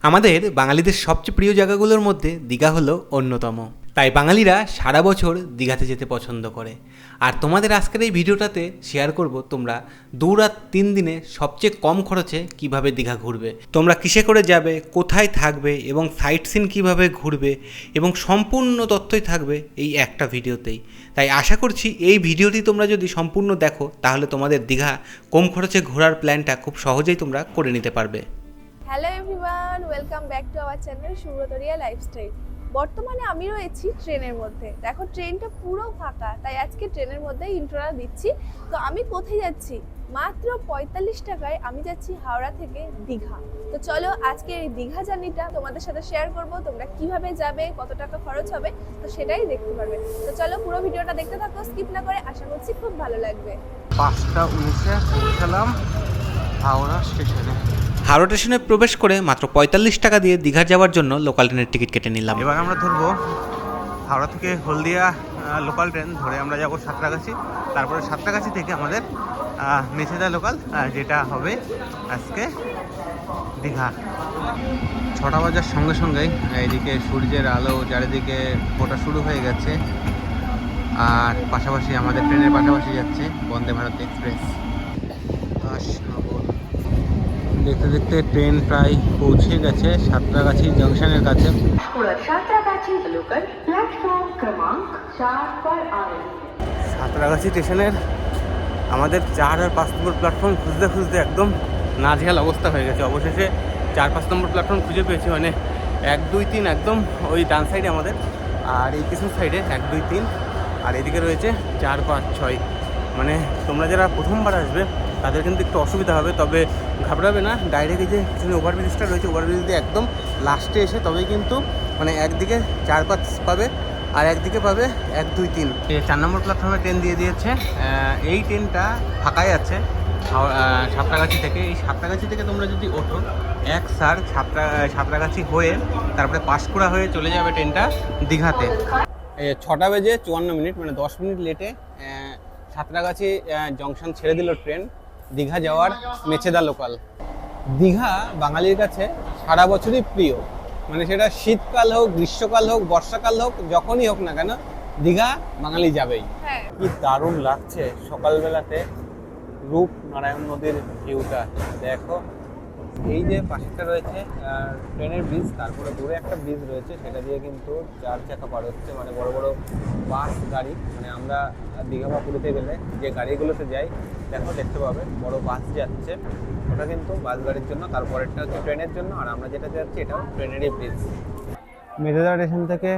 আমাদের বাঙালিদের সবচেয়ে প্রিয় জায়গাগুলোর মধ্যে দীঘা হলো অন্যতম। তাই বাঙালিরা সারা বছর দীঘাতে যেতে পছন্দ করে। আর তোমাদের আজকের এই ভিডিওটাতে শেয়ার করব তোমরা 2 রাত 3 দিনে সবচেয়ে কম খরচে কিভাবে দীঘা ঘুরবে, তোমরা কিসে করে যাবে, কোথায় থাকবে এবং সাইট সিন কীভাবে ঘুরবে, এবং সম্পূর্ণ তথ্যই থাকবে এই একটা ভিডিওতেই। তাই আশা করছি এই ভিডিওটি তোমরা যদি সম্পূর্ণ দেখো তাহলে তোমাদের দীঘা কম খরচে ঘোরার প্ল্যানটা খুব সহজেই তোমরা করে নিতে পারবে। Hello everyone, welcome back to our channel সুব্রতরিয়া লাইফস্টাইল। বর্তমানে আমি রয়েছি ট্রেনের মধ্যে। দেখো ট্রেনটা পুরো ফাঁকা, তাই আজকে ট্রেনের মধ্যে ইন্ট্রোটা দিচ্ছি। তো আমি কোথায় যাচ্ছি? মাত্র 45 টাকায় আমি যাচ্ছি হাওড়া থেকে দীঘা। তো চলো আজকে এই দীঘা জার্নিটা তোমাদের সাথে শেয়ার করব। তোমরা কিভাবে যাবে, কত টাকা খরচ হবে, তো সেটাই দেখতে পারবে। তো চলো পুরো ভিডিওটা দেখতে থাকো, স্কিপ না করে। আশা করছি খুব ভালো লাগবে। 5টা 19-এ পৌঁছালাম হাওড়া স্টেশনে। হাওড়া স্টেশনে প্রবেশ করে মাত্র 45 টাকা দিয়ে দীঘা যাওয়ার জন্য লোকাল ট্রেনের টিকিট কেটে নিলাম। এবার আমরা ধরবো হাওড়া থেকে হলদিয়া লোকাল ট্রেন ধরে আমরা যাবো সাঁতরাগাছি। তারপরে সাঁতরাগাছি থেকে আমাদের মেছেদা লোকাল, যেটা হবে আজকে দীঘা। 6টা বাজার সঙ্গে সঙ্গেই এইদিকে সূর্যের আলো চারিদিকে ফোটা শুরু হয়ে গেছে। আর পাশাপাশি আমাদের ট্রেনের পাশাপাশি যাচ্ছে বন্দে ভারত এক্সপ্রেস। দেখতে দেখতে ট্রেন প্রায় পৌঁছে গেছে সাঁতরাগাছি জংশনের কাছে। সাঁতরাগাছি স্টেশনের আমাদের 4 আর 5 নম্বর প্ল্যাটফর্ম খুঁজতে খুঁজতে একদম নাজেহাল অবস্থা হয়ে গেছে। অবশেষে 4-5 নম্বর প্ল্যাটফর্ম খুঁজে পেয়েছি, মানে 1, 2, 3 একদম ওই ডান সাইডে আমাদের, আর এই পিছন সাইডে 1, 2, 3, আর এদিকে রয়েছে 4, 5, 6। মানে তোমরা যারা প্রথমবার আসবে তাদের কিন্তু একটু অসুবিধা হবে, তবে ঘাবড়াবে না। ডাইরেক্ট এই যে পিছনে ওভারব্রিজটা রয়েছে, ওভারব্রিজ দিয়ে একদম লাস্টে এসে তবেই কিন্তু মানে একদিকে 4, 5 পাবে আর একদিকে পাবে 1, 2, 3। 4 নম্বর প্ল্যাটফর্মে ট্রেন দিয়ে দিয়েছে। এই ট্রেনটা ফাঁকাই আছে সাঁতরাগাছি থেকে। এই সাঁতরাগাছি থেকে তোমরা যদি ওঠো এক সার সাঁতরাগাছি হয়ে তারপরে পাঁশকুড়া হয়ে চলে যাবে ট্রেনটা দীঘাতে। 6টা বেজে 54 মিনিট, মানে 10 মিনিট লেটে সাঁতরাগাছি জংশন ছেড়ে দিল ট্রেন দীঘা যাওয়ার মেছেদা লোকাল। দীঘা বাঙালির কাছে সারা বছরই প্রিয়, মানে সেটা শীতকাল হোক, গ্রীষ্মকাল হোক, বর্ষাকাল হোক, যখনই হোক না কেন দীঘা বাঙালি যাবেই। কি দারুণ লাগছে সকালবেলাতে রূপনারায়ণ নদীর ভিউটা দেখো। এই যে পাশেটা রয়েছে ট্রেনের ব্রিজ, তারপরে দূরে একটা ব্রিজ রয়েছে, সেটা দিয়ে কিন্তু 4 চাকা পার হচ্ছে, মানে বড় বড় বাস গাড়ি। মানে আমরা দীঘা বা পুরীতে গেলে যে গাড়িগুলোতে যাই দেখতে পাবে বড় বাস যাচ্ছে, ওটা কিন্তু বাস গাড়ির জন্য, তারপরেরটা হচ্ছে ট্রেনের জন্য, আর আমরা যেটা যাচ্ছি এটাও ট্রেনেরই ব্রিজ। মেছেদা স্টেশন থেকে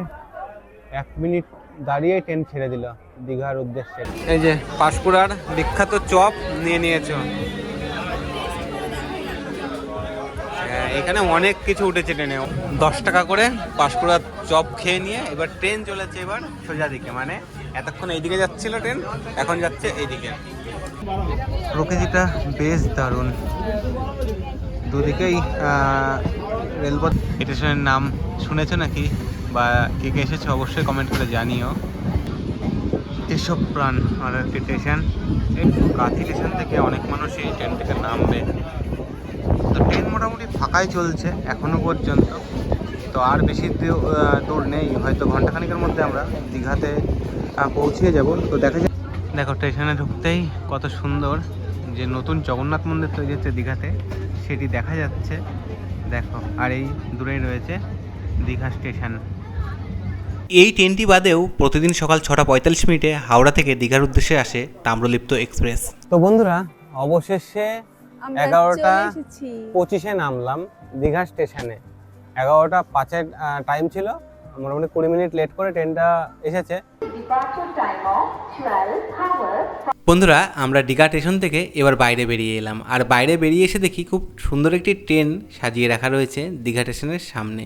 1 মিনিট দাঁড়িয়ে ট্রেন ছেড়ে দিল দীঘার উদ্দেশ্যে। এই যে পাঁশকুড়ার বিখ্যাত চপ নিয়ে নিয়েছো। এখানে অনেক কিছু উঠেছে ট্রেনে, 10 টাকা করে পাঁশকুড়ার চপ খেয়ে নিয়ে এবার ট্রেন চলেছে এবার সোজা দিকে, মানে এতক্ষণ এইদিকে যাচ্ছিল ট্রেন, এখন যাচ্ছে এইদিকে। প্রকৃতিটা বেশ দারুণ, দুদিকেই রেলপথ। স্টেশনের নাম শুনেছো নাকি, বা কে কে এসেছো অবশ্যই কমেন্ট করে জানিও। এসব প্রাণ আর একটি স্টেশন, এই কাঁথি স্টেশন থেকে অনেক মানুষ এই ট্রেন থেকে নামবে। তো ট্রেন মোটামুটি ফাঁকাই চলছে এখনো পর্যন্ত, তো আর বেশি দূর নেই, হয়তো ঘন্টাখানিকের মধ্যে আমরা দীঘাতে পৌঁছে যাব। তো দেখা যায়, দেখো স্টেশনে ঢুকতেই কত সুন্দর যে নতুন জগন্নাথ মন্দির তৈরি হচ্ছে দীঘাতে, সেটি দেখা যাচ্ছে দেখো। আর এই দূরেই রয়েছে দীঘা স্টেশন। এই ট্রেনটি বাদেও প্রতিদিন সকাল 6টা 45 মিনিটে হাওড়া থেকে দীঘার উদ্দেশ্যে আসে তাম্রলিপ্ত এক্সপ্রেস। তো বন্ধুরা, অবশেষে 11টা 25-এ নামলাম দীঘা স্টেশনে। 11টা 5-এর টাইম ছিল, মোটামুটি 20 মিনিট লেট করে ট্রেনটা এসেছে। বন্ধুরা, আমরা দীঘা স্টেশন থেকে এবার বাইরে বেরিয়ে এলাম, আর বাইরে বেরিয়ে এসে দেখি খুব সুন্দর একটি ট্রেন সাজিয়ে রাখা রয়েছে দীঘা স্টেশনের সামনে।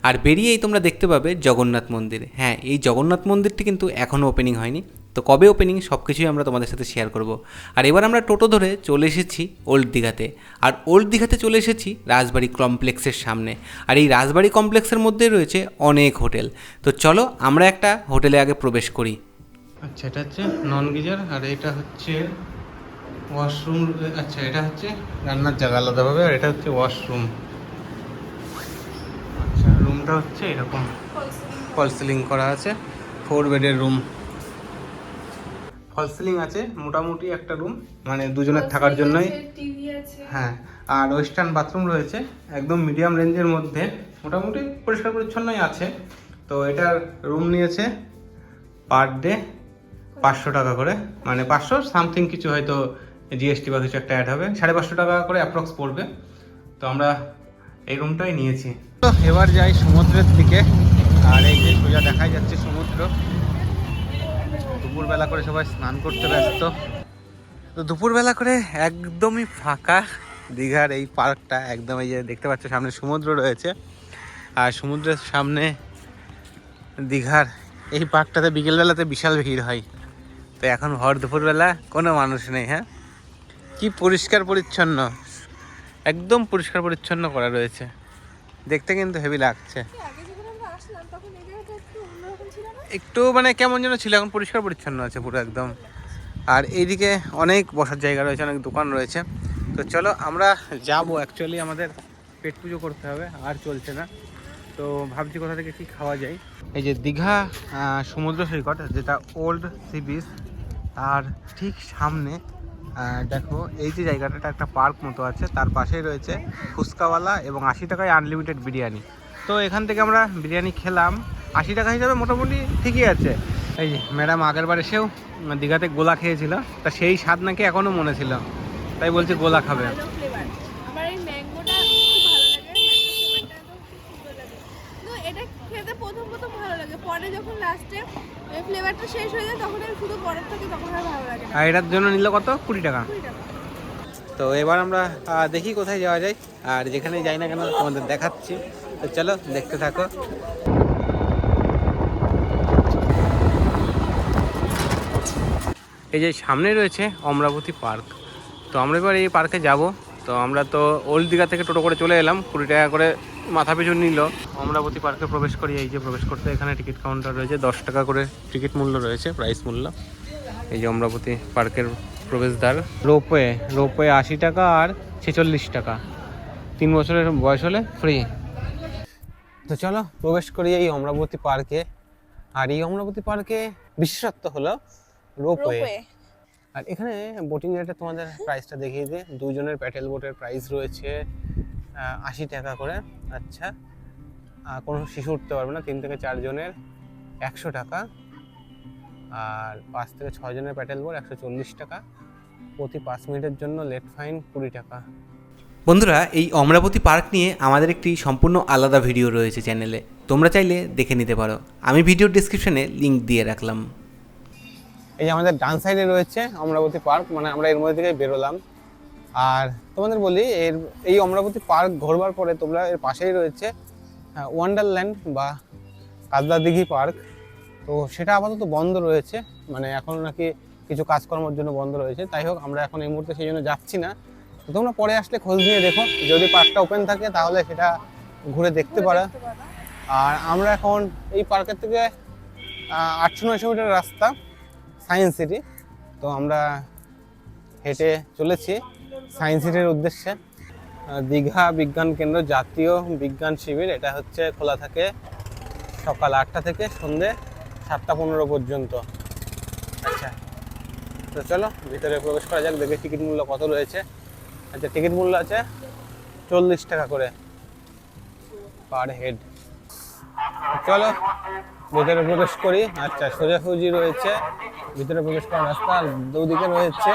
আর বেরিয়েই তোমরা দেখতে পাবে জগন্নাথ মন্দির। হ্যাঁ, এই জগন্নাথ মন্দিরটি কিন্তু এখনও ওপেনিং হয়নি, তো কবে ওপেনিং সব কিছুই আমরা তোমাদের সাথে শেয়ার করব। আর এবার আমরা টোটো ধরে চলে এসেছি ওল্ড দীঘাতে, আর ওল্ড দীঘাতে চলে এসেছি রাজবাড়ি কমপ্লেক্সের সামনে। আর এই রাজবাড়ি কমপ্লেক্সের মধ্যে রয়েছে অনেক হোটেল। তো চলো আমরা একটা হোটেলে আগে প্রবেশ করি। আচ্ছা, এটা হচ্ছে নন গিজার, আর এটা হচ্ছে ওয়াশরুম। আচ্ছা, এটা হচ্ছে রান্নার জায়গা আলাদাভাবে, আর এটা হচ্ছে ওয়াশরুম। রুমটা হচ্ছে এরকম, ফল সিলিং করা আছে, 4 বেডের রুম। ফল সিলিং আছে, মোটামুটি একটা রুম, মানে দুজনের থাকার জন্যই। টিভি আছে। হ্যাঁ, আর ওয়েস্টার্ন বাথরুম রয়েছে, একদম মিডিয়াম রেঞ্জের মধ্যে, মোটামুটি পরিষ্কার পরিচ্ছন্নই আছে। তো এটার রুম নিয়েছে পার ডে 500 টাকা করে, মানে 500 সামথিং কিছু, হয়তো জিএসটি বা কিছু একটা অ্যাড হবে, 550 টাকা করে অ্যাপ্রক্স পড়বে। তো আমরা এই রুমটাই নিয়েছি। তো এবার যাই সমুদ্রের দিকে, আর এই যে সোজা দেখাই যাচ্ছে সমুদ্র। দুপুরবেলা করে সবাই স্নান করতে ব্যস্ত। তো দুপুরবেলা করে একদমই ফাঁকা দীঘার এই পার্কটা, একদম এই যে দেখতে পাচ্ছ সামনে সমুদ্র রয়েছে, আর সমুদ্রের সামনে দীঘার এই পার্কটাতে বিকেলবেলাতে বিশাল ভিড় হয়। তো এখন ভর দুপুরবেলা কোনো মানুষ নেই। হ্যাঁ, কি পরিষ্কার পরিচ্ছন্ন, একদম পরিষ্কার পরিচ্ছন্ন করা রয়েছে, দেখতে কিন্তু হেভি লাগছে। আগে যখন আমরা আসলাম তখন এই জায়গাটা একটু অন্যরকম ছিল না? একটু মানে কেমন যেন ছিল, এখন পরিষ্কার পরিচ্ছন্ন আছে পুরো একদম। আর এইদিকে অনেক বসার জায়গা রয়েছে, অনেক দোকান রয়েছে। তো চলো আমরা যাবো, অ্যাকচুয়ালি আমাদের পেট পুজো করতে হবে, আর চলছে না। তো ভাবছি কোথা থেকে কী খাওয়া যায়। এই যে দীঘা সমুদ্র সৈকত, যেটা ওল্ড সি বিচ, আর ঠিক সামনে দেখো এই যে জায়গাটা একটা পার্ক মতো আছে, তার পাশেই রয়েছে ফুচকাওয়ালা এবং 80 টাকায় আনলিমিটেড বিরিয়ানি। তো এখান থেকে আমরা বিরিয়ানি খেলাম, 80 টাকা হিসাবে মোটামুটি ঠিকই আছে। এই যে ম্যাডাম আগের বার এসেও দীঘাতে গোলা খেয়েছিল, তা সেই স্বাদ নাকি এখনও মনে ছিল, তাই বলছে গোলা খাবে। ভালো ফ্লেভার। আমার এই ম্যাঙ্গোটা খুব ভালো লাগে, ম্যাঙ্গো ফ্লেভারটা একদম খুব সুন্দর লাগে। তো এটা খেতে প্রথম প্রথম ভালো লাগে, পরে যখন লাস্টে ফ্লেভারটা শেষ হয়ে যায় তখন আর শুধু বরফ থাকে, তখন আর ভালো লাগে না। আর এটার জন্য নিল কত? 20 টাকা। 20 টাকা। তো এবার আমরা দেখি কোথায় যাওয়া যায়, আর যেখানে যাই না কেন তোমাদের দেখাচ্ছি। তো চলো দেখতে থাকো। এই যে সামনে রয়েছে অমরাবতী পার্ক। তো আমরা এবার এই পার্কে যাব। তো আমরা তো ওল্ড দীঘা থেকে টোটো করে চলে এলাম, 20 টাকা করে মাথা পিছু নিল। অমরাবতী পার্কে প্রবেশ করি। এই যে প্রবেশ করতে এখানে টিকিট কাউন্টার রয়েছে, 10 টাকা করে টিকিট মূল্য রয়েছে, প্রাইস মূল্য। এই যে অমরাবতী পার্কের প্রবেশদ্বার। রোপওয়ে 80 টাকা আর 46 টাকা, 3 বছরের বয়স হলে ফ্রি। তো চলো প্রবেশ করি এই অমরাবতী পার্কে। আর এই অমরাবতী পার্কে বিশেষত্ব হলো রোপওয়ে। আর এখানে বোটিং রেটে তোমাদের প্রাইসটা দেখিয়ে দিই। দুজনের প্যাডেল বোটের প্রাইস রয়েছে 80 টাকা করে। আচ্ছা, কোনো শিশু উঠতে পারবে না। 3 থেকে 4 জনের 100 টাকা, আর 5 থেকে 6 জনের প্যাডেল বোট 140 টাকা। প্রতি 5 মিনিটের জন্য লেট ফাইন 20 টাকা। বন্ধুরা, এই অমরাবতী পার্ক নিয়ে আমাদের একটি সম্পূর্ণ আলাদা ভিডিও রয়েছে চ্যানেলে, তোমরা চাইলে দেখে নিতে পারো, আমি ভিডিওর ডিসক্রিপশনে লিংক দিয়ে রাখলাম। এই যে আমাদের ডান সাইডে রয়েছে অমরাবতী পার্ক, মানে আমরা এর মধ্যে থেকে বেরোলাম। আর তোমাদের বলি, এই অমরাবতী পার্ক ঘোরবার পরে তোমরা এর পাশেই রয়েছে ওয়ান্ডারল্যান্ড বা কাজলা দিঘি পার্ক। তো সেটা আপাতত বন্ধ রয়েছে, মানে এখন নাকি কিছু কাজকর্মের জন্য বন্ধ রয়েছে। তাই হোক, আমরা এখন এই মুহূর্তে সেই জন্য যাচ্ছি না। তো তোমরা পরে আসলে খোঁজ নিয়ে দেখো, যদি পার্কটা ওপেন থাকে তাহলে সেটা ঘুরে দেখতে পারো। আর আমরা এখন এই পার্কের থেকে 800-900 মিটার রাস্তা সায়েন্স সিটি। তো আমরা হেঁটে চলেছি সায়েন্স সিটির উদ্দেশ্যে। দীঘা বিজ্ঞান কেন্দ্র জাতীয় বিজ্ঞান শিবির, এটা হচ্ছে খোলা থাকে সকাল 8টা থেকে সন্ধ্যে 7টা 15 পর্যন্ত। আচ্ছা, তো চলো ভিতরে প্রবেশ করা যাক, দেখে টিকিট মূল্য কত রয়েছে। আচ্ছা, টিকিট মূল্য আছে 40 টাকা করে পার হেড। চলো ভিতরে প্রবেশ করি। আচ্ছা, সোজাসুজি রয়েছে ভিতরে প্রবেশ করার রাস্তা, আর দুদিকে রয়েছে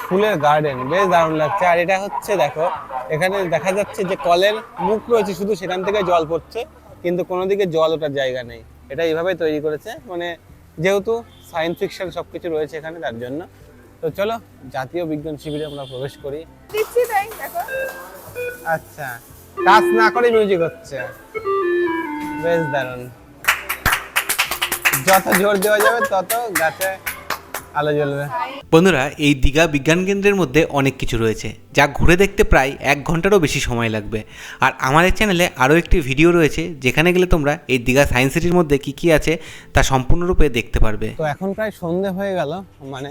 ফুলের গার্ডেন, বেশ দারুণ লাগছে। আর এটা হচ্ছে দেখো, এখানে দেখা যাচ্ছে যে কলের মুখ রয়েছে, শুধু সেখান থেকে জল পড়ছে, কিন্তু কোনো দিকে জল ওঠার জায়গা নেই। এটা এইভাবে তৈরি করেছে, মানে যেহেতু সায়েন্স ফিকশন সবকিছু রয়েছে এখানে, তার জন্য। তো চলো জাতীয় বিজ্ঞান শিবিরে আমরা প্রবেশ করি। দিচ্ছি তাই দেখো। আচ্ছা, টাচ না করে মিউজিক হচ্ছে, বেশ দারুণ। যত জোর দেওয়া যাবে তত গাছে আলো জ্বলবে। বন্ধুরা, এই দীঘা বিজ্ঞান কেন্দ্রের মধ্যে অনেক কিছু রয়েছে, যা ঘুরে দেখতে প্রায় 1 ঘন্টারও বেশি সময় লাগবে। আর আমাদের চ্যানেলে আরও একটি ভিডিও রয়েছে, যেখানে গেলে তোমরা এই দীঘা সায়েন্স সিটির মধ্যে কী কী আছে তা সম্পূর্ণরূপে দেখতে পারবে। তো এখন প্রায় সন্ধে হয়ে গেল, মানে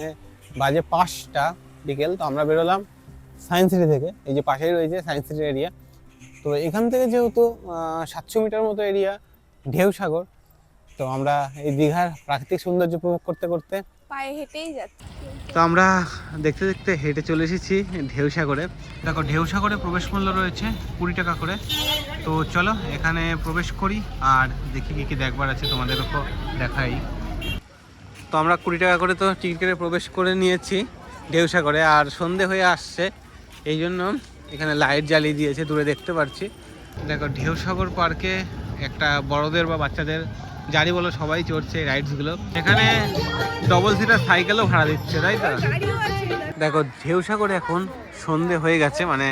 বাজে 5টা বিকেল। তো আমরা বেরোলাম সায়েন্স সিটি থেকে, এই যে পাশেই রয়েছে সায়েন্স সিটি এরিয়া। তো এখান থেকে যেহেতু 700 মিটার মতো এরিয়া ঢেউসাগর, তো আমরা এই দীঘার প্রাকৃতিক সৌন্দর্য উপভোগ করতে করতে পায়ে হেঁটেই যাচ্ছি। তো আমরা দেখতে দেখতে হেঁটে চলে এসেছি ঢেউসাগরে। দেখো ঢেউসাগরে প্রবেশ মূল্য রয়েছে 20 টাকা করে। তো চলো এখানে প্রবেশ করি আর দেখি কী কী দেখবার আছে, তোমাদেরকেও দেখাই। তো আমরা 20 টাকা করে তো টিকিট কেটে প্রবেশ করে নিয়েছি ঢেউসাগরে, আর সন্ধে হয়ে আসছে এই জন্য এখানে লাইট জ্বালিয়ে দিয়েছে, দূরে দেখতে পাচ্ছি। দেখো ঢেউসাগর পার্কে একটা বড়দের বা বাচ্চাদের যারই বলো সবাই চড়ছে এই রাইডসগুলো। এখানে ডবল সিটার সাইকেলও ভাড়া দিচ্ছে, তাই তো? দেখো ঢেউসাগরে এখন সন্ধে হয়ে গেছে, মানে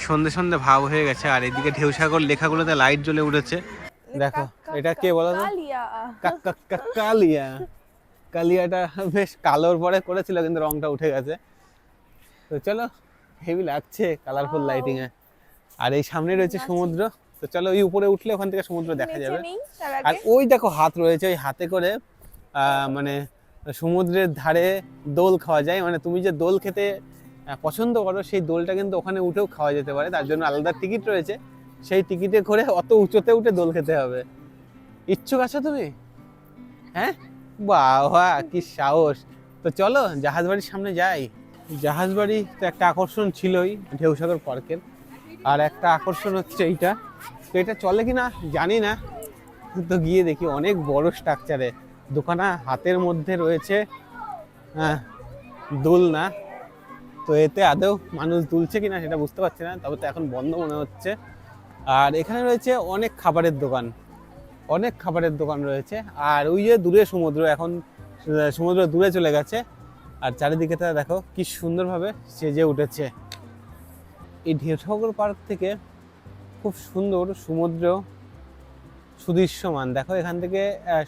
সন্ধে সন্ধে ভাব হয়ে গেছে, আর এদিকে ঢেউসাগর লেখাগুলোতে লাইট জ্বলে উঠেছে। দেখো এটা কে বলো তো? কালিয়া। কালিয়াটা বেশ কালোর পরে করেছিল, কিন্তু রংটা উঠে গেছে। তো চলো, হেভি লাগছে কালারফুল লাইটিং এ। আর এই সামনে রয়েছে সমুদ্র। তো চলো ওই উপরে উঠলে ওখান থেকে সমুদ্র দেখা যাবে। আর ওই দেখো হাত রয়েছে, ওই হাতে করে মানে সমুদ্রের ধারে দোল খাওয়া যায়। মানে তুমি যে দোল খেতে পছন্দ করো সেই দোলটা কিন্তু ওখানে উঠেও খাওয়া যেতে পারে, তার জন্য আলাদা টিকিট রয়েছে। সেই টিকিটে করে অত উঁচুতে উঠে দোল খেতে হবে। ইচ্ছুক আছো তুমি? হ্যাঁ, বাহ কি সাহস! তো চলো জাহাজবাড়ির সামনে যাই। জাহাজবাড়ি তো একটা আকর্ষণ ছিলই ঢেউসাগর পার্কের, আর একটা আকর্ষণ হচ্ছে এইটা। তো এটা চলে কি না জানি না, তো গিয়ে দেখি। অনেক বড় স্ট্রাকচারে দোকানা হাতের মধ্যে রয়েছে দোলনা। তো এতে আদৌ মানুষ দুলছে কিনা সেটা বুঝতে পারছি না, তবে তো এখন বন্ধ মনে হচ্ছে। আর এখানে রয়েছে অনেক খাবারের দোকান রয়েছে। আর ওই যে দূরে সমুদ্র, এখন সমুদ্র দূরে চলে গেছে। আর চারিদিকে তা দেখো কি সুন্দরভাবে সেজে উঠেছে। এই ঢেউসাগর পার্ক থেকে খুব সুন্দর সমুদ্র সুদৃশ্যমান। দেখো এখান থেকে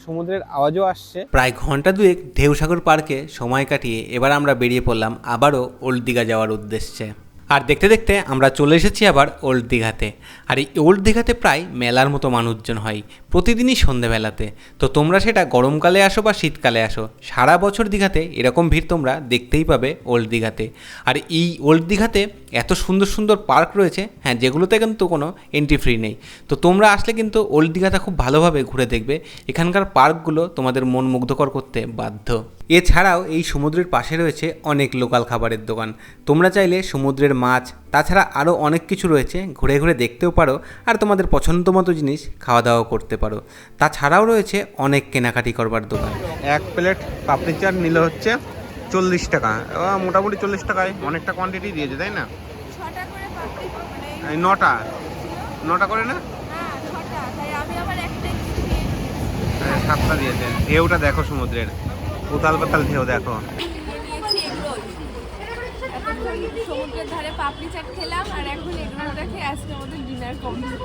সমুদ্রের আওয়াজও আসছে। প্রায় ঘন্টা দুয়েক ঢেউসাগর পার্কে সময় কাটিয়ে এবার আমরা বেরিয়ে পড়লাম আবারও ওল্ড দীঘা যাওয়ার উদ্দেশ্যে। আর দেখতে দেখতে আমরা চলে এসেছি আবার ওল্ড দীঘাতে। আর এই ওল্ড দীঘাতে প্রায় মেলার মতো মানুষজন হয় প্রতিদিনই সন্ধেবেলাতে। তো তোমরা সেটা গরমকালে আসো বা শীতকালে আসো, সারা বছর দীঘাতে এরকম ভিড় তোমরা দেখতেই পাবে ওল্ড দীঘাতে। আর এই ওল্ড দীঘাতে এত সুন্দর সুন্দর পার্ক রয়েছে, হ্যাঁ, যেগুলোতে কিন্তু কোনো এন্ট্রি ফ্রি নেই। তো তোমরা আসলে কিন্তু ওল্ড দীঘাটা খুব ভালোভাবে ঘুরে দেখবে। এখানকার পার্কগুলো তোমাদের মন মুগ্ধকর করতে বাধ্য। এছাড়াও এই সমুদ্রের পাশে রয়েছে অনেক লোকাল খাবারের দোকান। তোমরা চাইলে সমুদ্রের মাছ, তাছাড়া আরও অনেক কিছু রয়েছে, ঘুরে ঘুরে দেখতেও পারো। আর তোমাদের পছন্দ মতো জিনিস খাওয়া দাওয়া করতে পারো। তাছাড়াও রয়েছে অনেক কেনাকাটি করবার দোকান। এক প্লেট পাপড়ি চাট নিলে হচ্ছে 40 টাকা। মোটামুটি 40 টাকায় অনেকটা কোয়ান্টিটি দিয়েছে, তাই না? 6টা করে পাপড়ি, মানে 9টা করে না? না 6টা, তাই আমি আবার একটাই 7টা দিয়েছে। ঢেউটা দেখো সমুদ্রের, উতাল পাতাল ঢেউ দেখো। নিয়েছি এগরোল। এখন সমুদ্রের ধারে পাপড়ি চাট খেলাম, আর এখন এগরোলটা খেয়ে আজকে আমাদের ডিনার কমপ্লিট।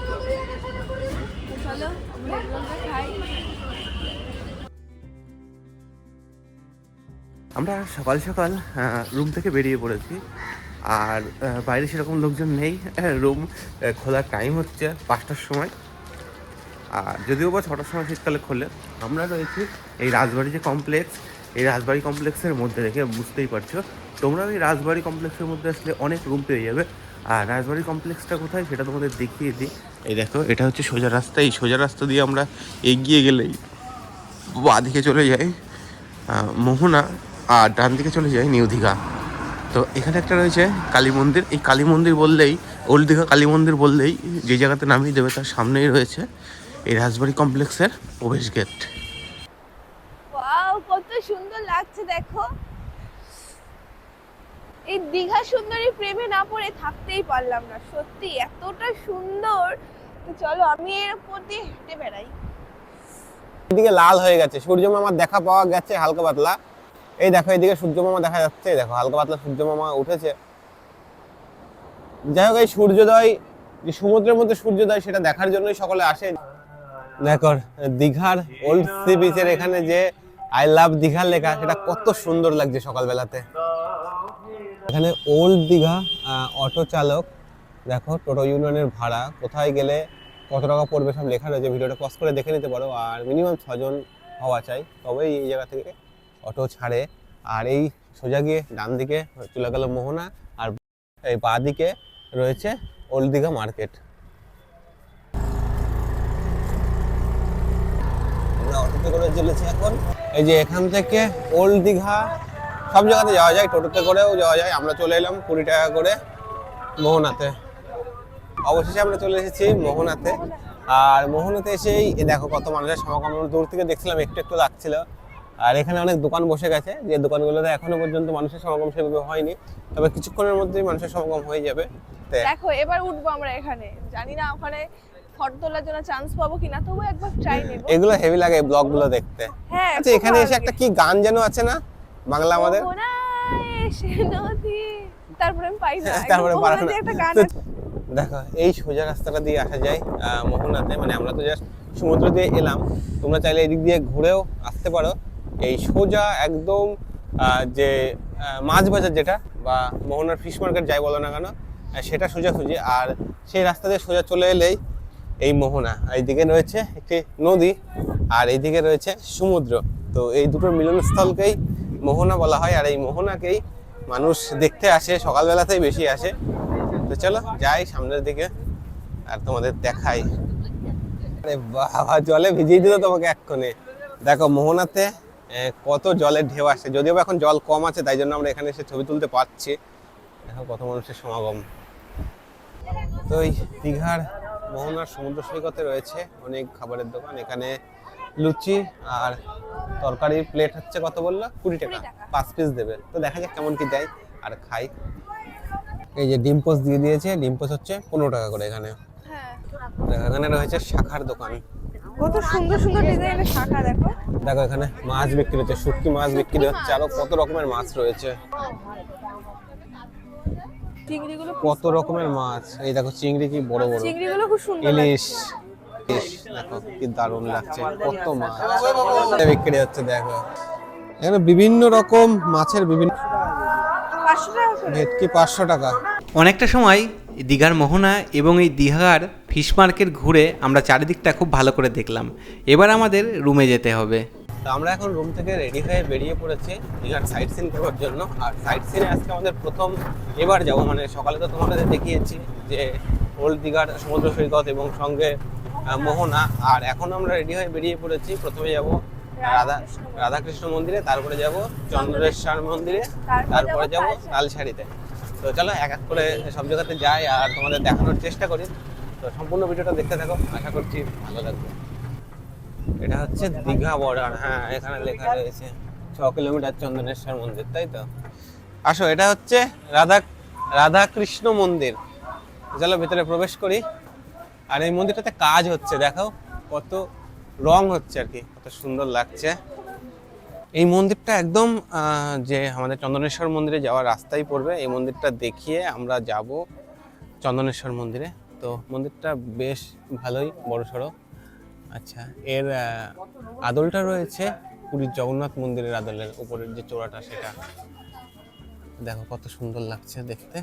তো চলো আমরা এগরোলটা খাই। আমরা সকাল সকাল রুম থেকে বেরিয়ে পড়েছি, আর বাইরে সেরকম লোকজন নেই। রুম খোলার টাইম হচ্ছে 5টার সময়, আর যদিও বা 6টার সময় শীতকালে খোলে। আমরা রয়েছি এই রাজবাড়ি যে কমপ্লেক্স, এই রাজবাড়ি কমপ্লেক্সের মধ্যে রেখে, বুঝতেই পারছো তোমরা ওই রাজবাড়ি কমপ্লেক্সের মধ্যে আসলে অনেক রুম পেয়ে যাবে। আর রাজবাড়ি কমপ্লেক্সটা কোথায় সেটা তোমাদের দেখিয়ে দিই। এই দেখো, এটা হচ্ছে সোজা রাস্তা। এই সোজা রাস্তা দিয়ে আমরা এগিয়ে গেলেই বাঁ দিকে চলে যাই মোহনা, আর ডান দিকে চলে যায় নিউ দীঘা। তো এখানে একটা রয়েছে কালী মন্দির। এই কালী মন্দির বললেই, ওল্ড দীঘা কালী মন্দির বললেই যে জায়গাতে নামিয়ে দেবে তার সামনেই রয়েছে এই রাজবাড়ি কমপ্লেক্সের প্রবেশ গেট। ওয়াও, কত সুন্দর লাগছে দেখো। এই দীঘা সুন্দরী প্রেমে না পড়ে থাকতেই পারলাম না, সত্যি এতটা সুন্দর। তো চলো আমি এর উপর দিয়ে হেঁটে বেড়াই। এদিকে লাল হয়ে গেছে, সূর্য মামার দেখা পাওয়া গেছে হালকা পাতলা। এই দেখো এদিকে সূর্য মামা দেখা যাচ্ছে, দেখো হালকা পাতলা সূর্য মামা উঠেছে। যাই হোক, এই সূর্যোদয়, যে সমুদ্রের মধ্যে সূর্যোদয়, সেটা দেখার জন্যই সকলে আসে। দেখো দীঘার ওল্ড সি বিচের এখানে যে আই লাভ দীঘা লেখা, সেটা কত সুন্দর লাগছে সকালবেলাতে। এখানে ওল্ড দীঘা অটো চালক, দেখো টোটো ইউনিয়নের ভাড়া, কোথায় গেলে কত টাকা পড়বে সব লেখা রয়েছে। ভিডিওটা পজ করে দেখে নিতে পারো। আর মিনিমাম 6 জন হওয়া চাই, তবেই এই জায়গা থেকে অটো ছাড়ে। আর এই সোজা গিয়ে ডান দিকে চলে গেল মোহনা, আর এই বাঁ দিকে রয়েছে ওল্ড দীঘা মার্কেট। চলেছি এখন। এই যে এখান থেকে ওল্ড দীঘা সব জায়গাতে যাওয়া যায়, টোটোতে করেও যাওয়া যায়। আমরা চলে এলাম 20 টাকা করে মোহনাতে। অবশেষে আমরা চলে এসেছি মোহনাতে। আর মোহনাতে এসেই দেখো কত মানুষের সমাগম। দূর থেকে দেখছিলাম, একটু একটু লাগছিল। আর এখানে অনেক দোকান বসে গেছে, যে দোকানগুলোতে এখনো পর্যন্ত মানুষের সমাগম সেভাবে হয়নি, তবে কিছুক্ষণের মধ্যেই মানুষের সমাগম হয়ে যাবে। দেখো এবার উঠবো আমরা এখানে, জানি না ওখানে ফটো তোলার জন্য চান্স পাবো কিনা, তবু একবার ট্রাই নেব। এগুলো হেভি লাগে এই ব্লগগুলো দেখতে। হ্যাঁ, আচ্ছা, এখানে এসে একটা কি গান যেন আছে না বাংলা আমাদের, তারপরে আমি পাই না, তারপরে মোহনাতে একটা গান আছে। দেখো এই সোজা রাস্তাটা দিয়ে আসা যায় মোহনাতে। মানে আমরা তো জাস্ট সমুদ্র দিয়ে এলাম, তোমরা চাইলে এদিক দিয়ে ঘুরেও আসতে পারো। এই সোজা একদম যে মাছ বাজার যেটা বা মোহনার ফিশ মার্কেট যাই বলো না কেন, সেটা সোজাসুজি। আর সেই রাস্তা দিয়ে সোজা চলে এলেই এই মোহনা। এইদিকে রয়েছে একটি নদী আর এইদিকে রয়েছে সমুদ্র। তো এই দুটোর মিলনস্থলকেই মোহনা বলা হয়। আর এই মোহনাকেই মানুষ দেখতে আসে, সকালবেলাতেই বেশি আসে। তো চলো যাই সামনের দিকে আর তোমাদের দেখাই। আরে বাবা, জলে ভিজিয়ে দিল তোমাকে এক্ষণে। দেখো মোহনাতে কত জলের ঢেউ আসে, যদিও এখন জল কম আছে, তাই জন্য আমরা এখানে এসে ছবি তুলতে পারছি। দেখো কত মানুষের সমাগম। তো এই দীঘার মোহনার সমুদ্র সৈকতে রয়েছে অনেক খাবারের দোকান। এখানে লুচি আর তরকারির প্লেট হচ্ছে কত বললো, 20 টাকা, 5 পিস দেবে। তো দেখা যাক কেমন কি দেয় আর খাই। এই যে ডিম পোস্ট দিয়ে দিয়েছে, ডিম পোস্ট হচ্ছে 15 টাকা করে এখানে। হ্যাঁ, এখানে রয়েছে শাখার দোকান। কত সুন্দর সুন্দর ডিজাইনের শাখা দেখো। দেখো এখানে মাছ বিক্রি হচ্ছে, শুটকি মাছ বিক্রি হচ্ছে, আরো কত রকমের মাছ রয়েছে, চিংড়িগুলো কত রকমের মাছ। এই দেখো চিংড়ি কি বড় বড়, চিংড়িগুলো খুব সুন্দর ইলিশ। দেখো কি দারুণ লাগছে, কত মাছ বিক্রি হচ্ছে। দেখো এখানে বিভিন্ন রকম মাছের বিভিন্ন 500 টাকা করে। ভেটকি 500 টাকা। অনেকটা সময় দীঘার মোহনা এবং এই দীঘার ফিশ মার্কেট ঘুরে আমরা চারিদিকটা খুব ভালো করে দেখলাম। এবার আমাদের রুমে যেতে হবে। তো আমরা এখন রুম থেকে রেডি হয়ে বেরিয়ে পড়েছি দীঘার সাইট সিন করার জন্য। আর সাইট সিনে আজকে আমাদের প্রথম এবার যাবো। মানে সকালে তো তোমাদের দেখিয়েছি যে ওল্ড দীঘার সমুদ্র সৈকত এবং সঙ্গে মোহনা। আর এখন আমরা রেডি হয়ে বেরিয়ে পড়েছি। প্রথমে যাব রাধাকৃষ্ণ মন্দিরে, তারপরে যাব চন্দ্রেশ্বর মন্দিরে, তারপরে যাব তালসারিতে। তো চলো এক এক করে সব জায়গাতে যাই আর তোমাদের দেখানোর চেষ্টা করি। তো সম্পূর্ণ ভিডিওটা দেখতে থাকো, আশা করছি ভালো লাগবে। এটা হচ্ছে দীঘা বর্ডার। হ্যাঁ, এখানে লেখা রয়েছে 6 কিলোমিটার চন্দনেশ্বর মন্দির, তাই তো। আসো, এটা হচ্ছে রাধাকৃষ্ণ মন্দির। চলো ভিতরে প্রবেশ করি। আর এই মন্দিরটাতে কাজ হচ্ছে, দেখো কত রং হচ্ছে আর কি, কত সুন্দর লাগছে। এই মন্দিরটা একদম যে আমাদের চন্দনেশ্বর মন্দিরে যাওয়ার রাস্তায় পড়বে। এই মন্দিরটা দেখিয়ে আমরা যাব চন্দনেশ্বর মন্দিরে। তো মন্দিরটা বেশ ভালোই বড়সড়। আচ্ছা, এর আদলটা রয়েছে পুরীর জগন্নাথ মন্দিরের আদলের উপরের যে চূড়াটা, সেটা দেখো কত সুন্দর লাগছে দেখতে।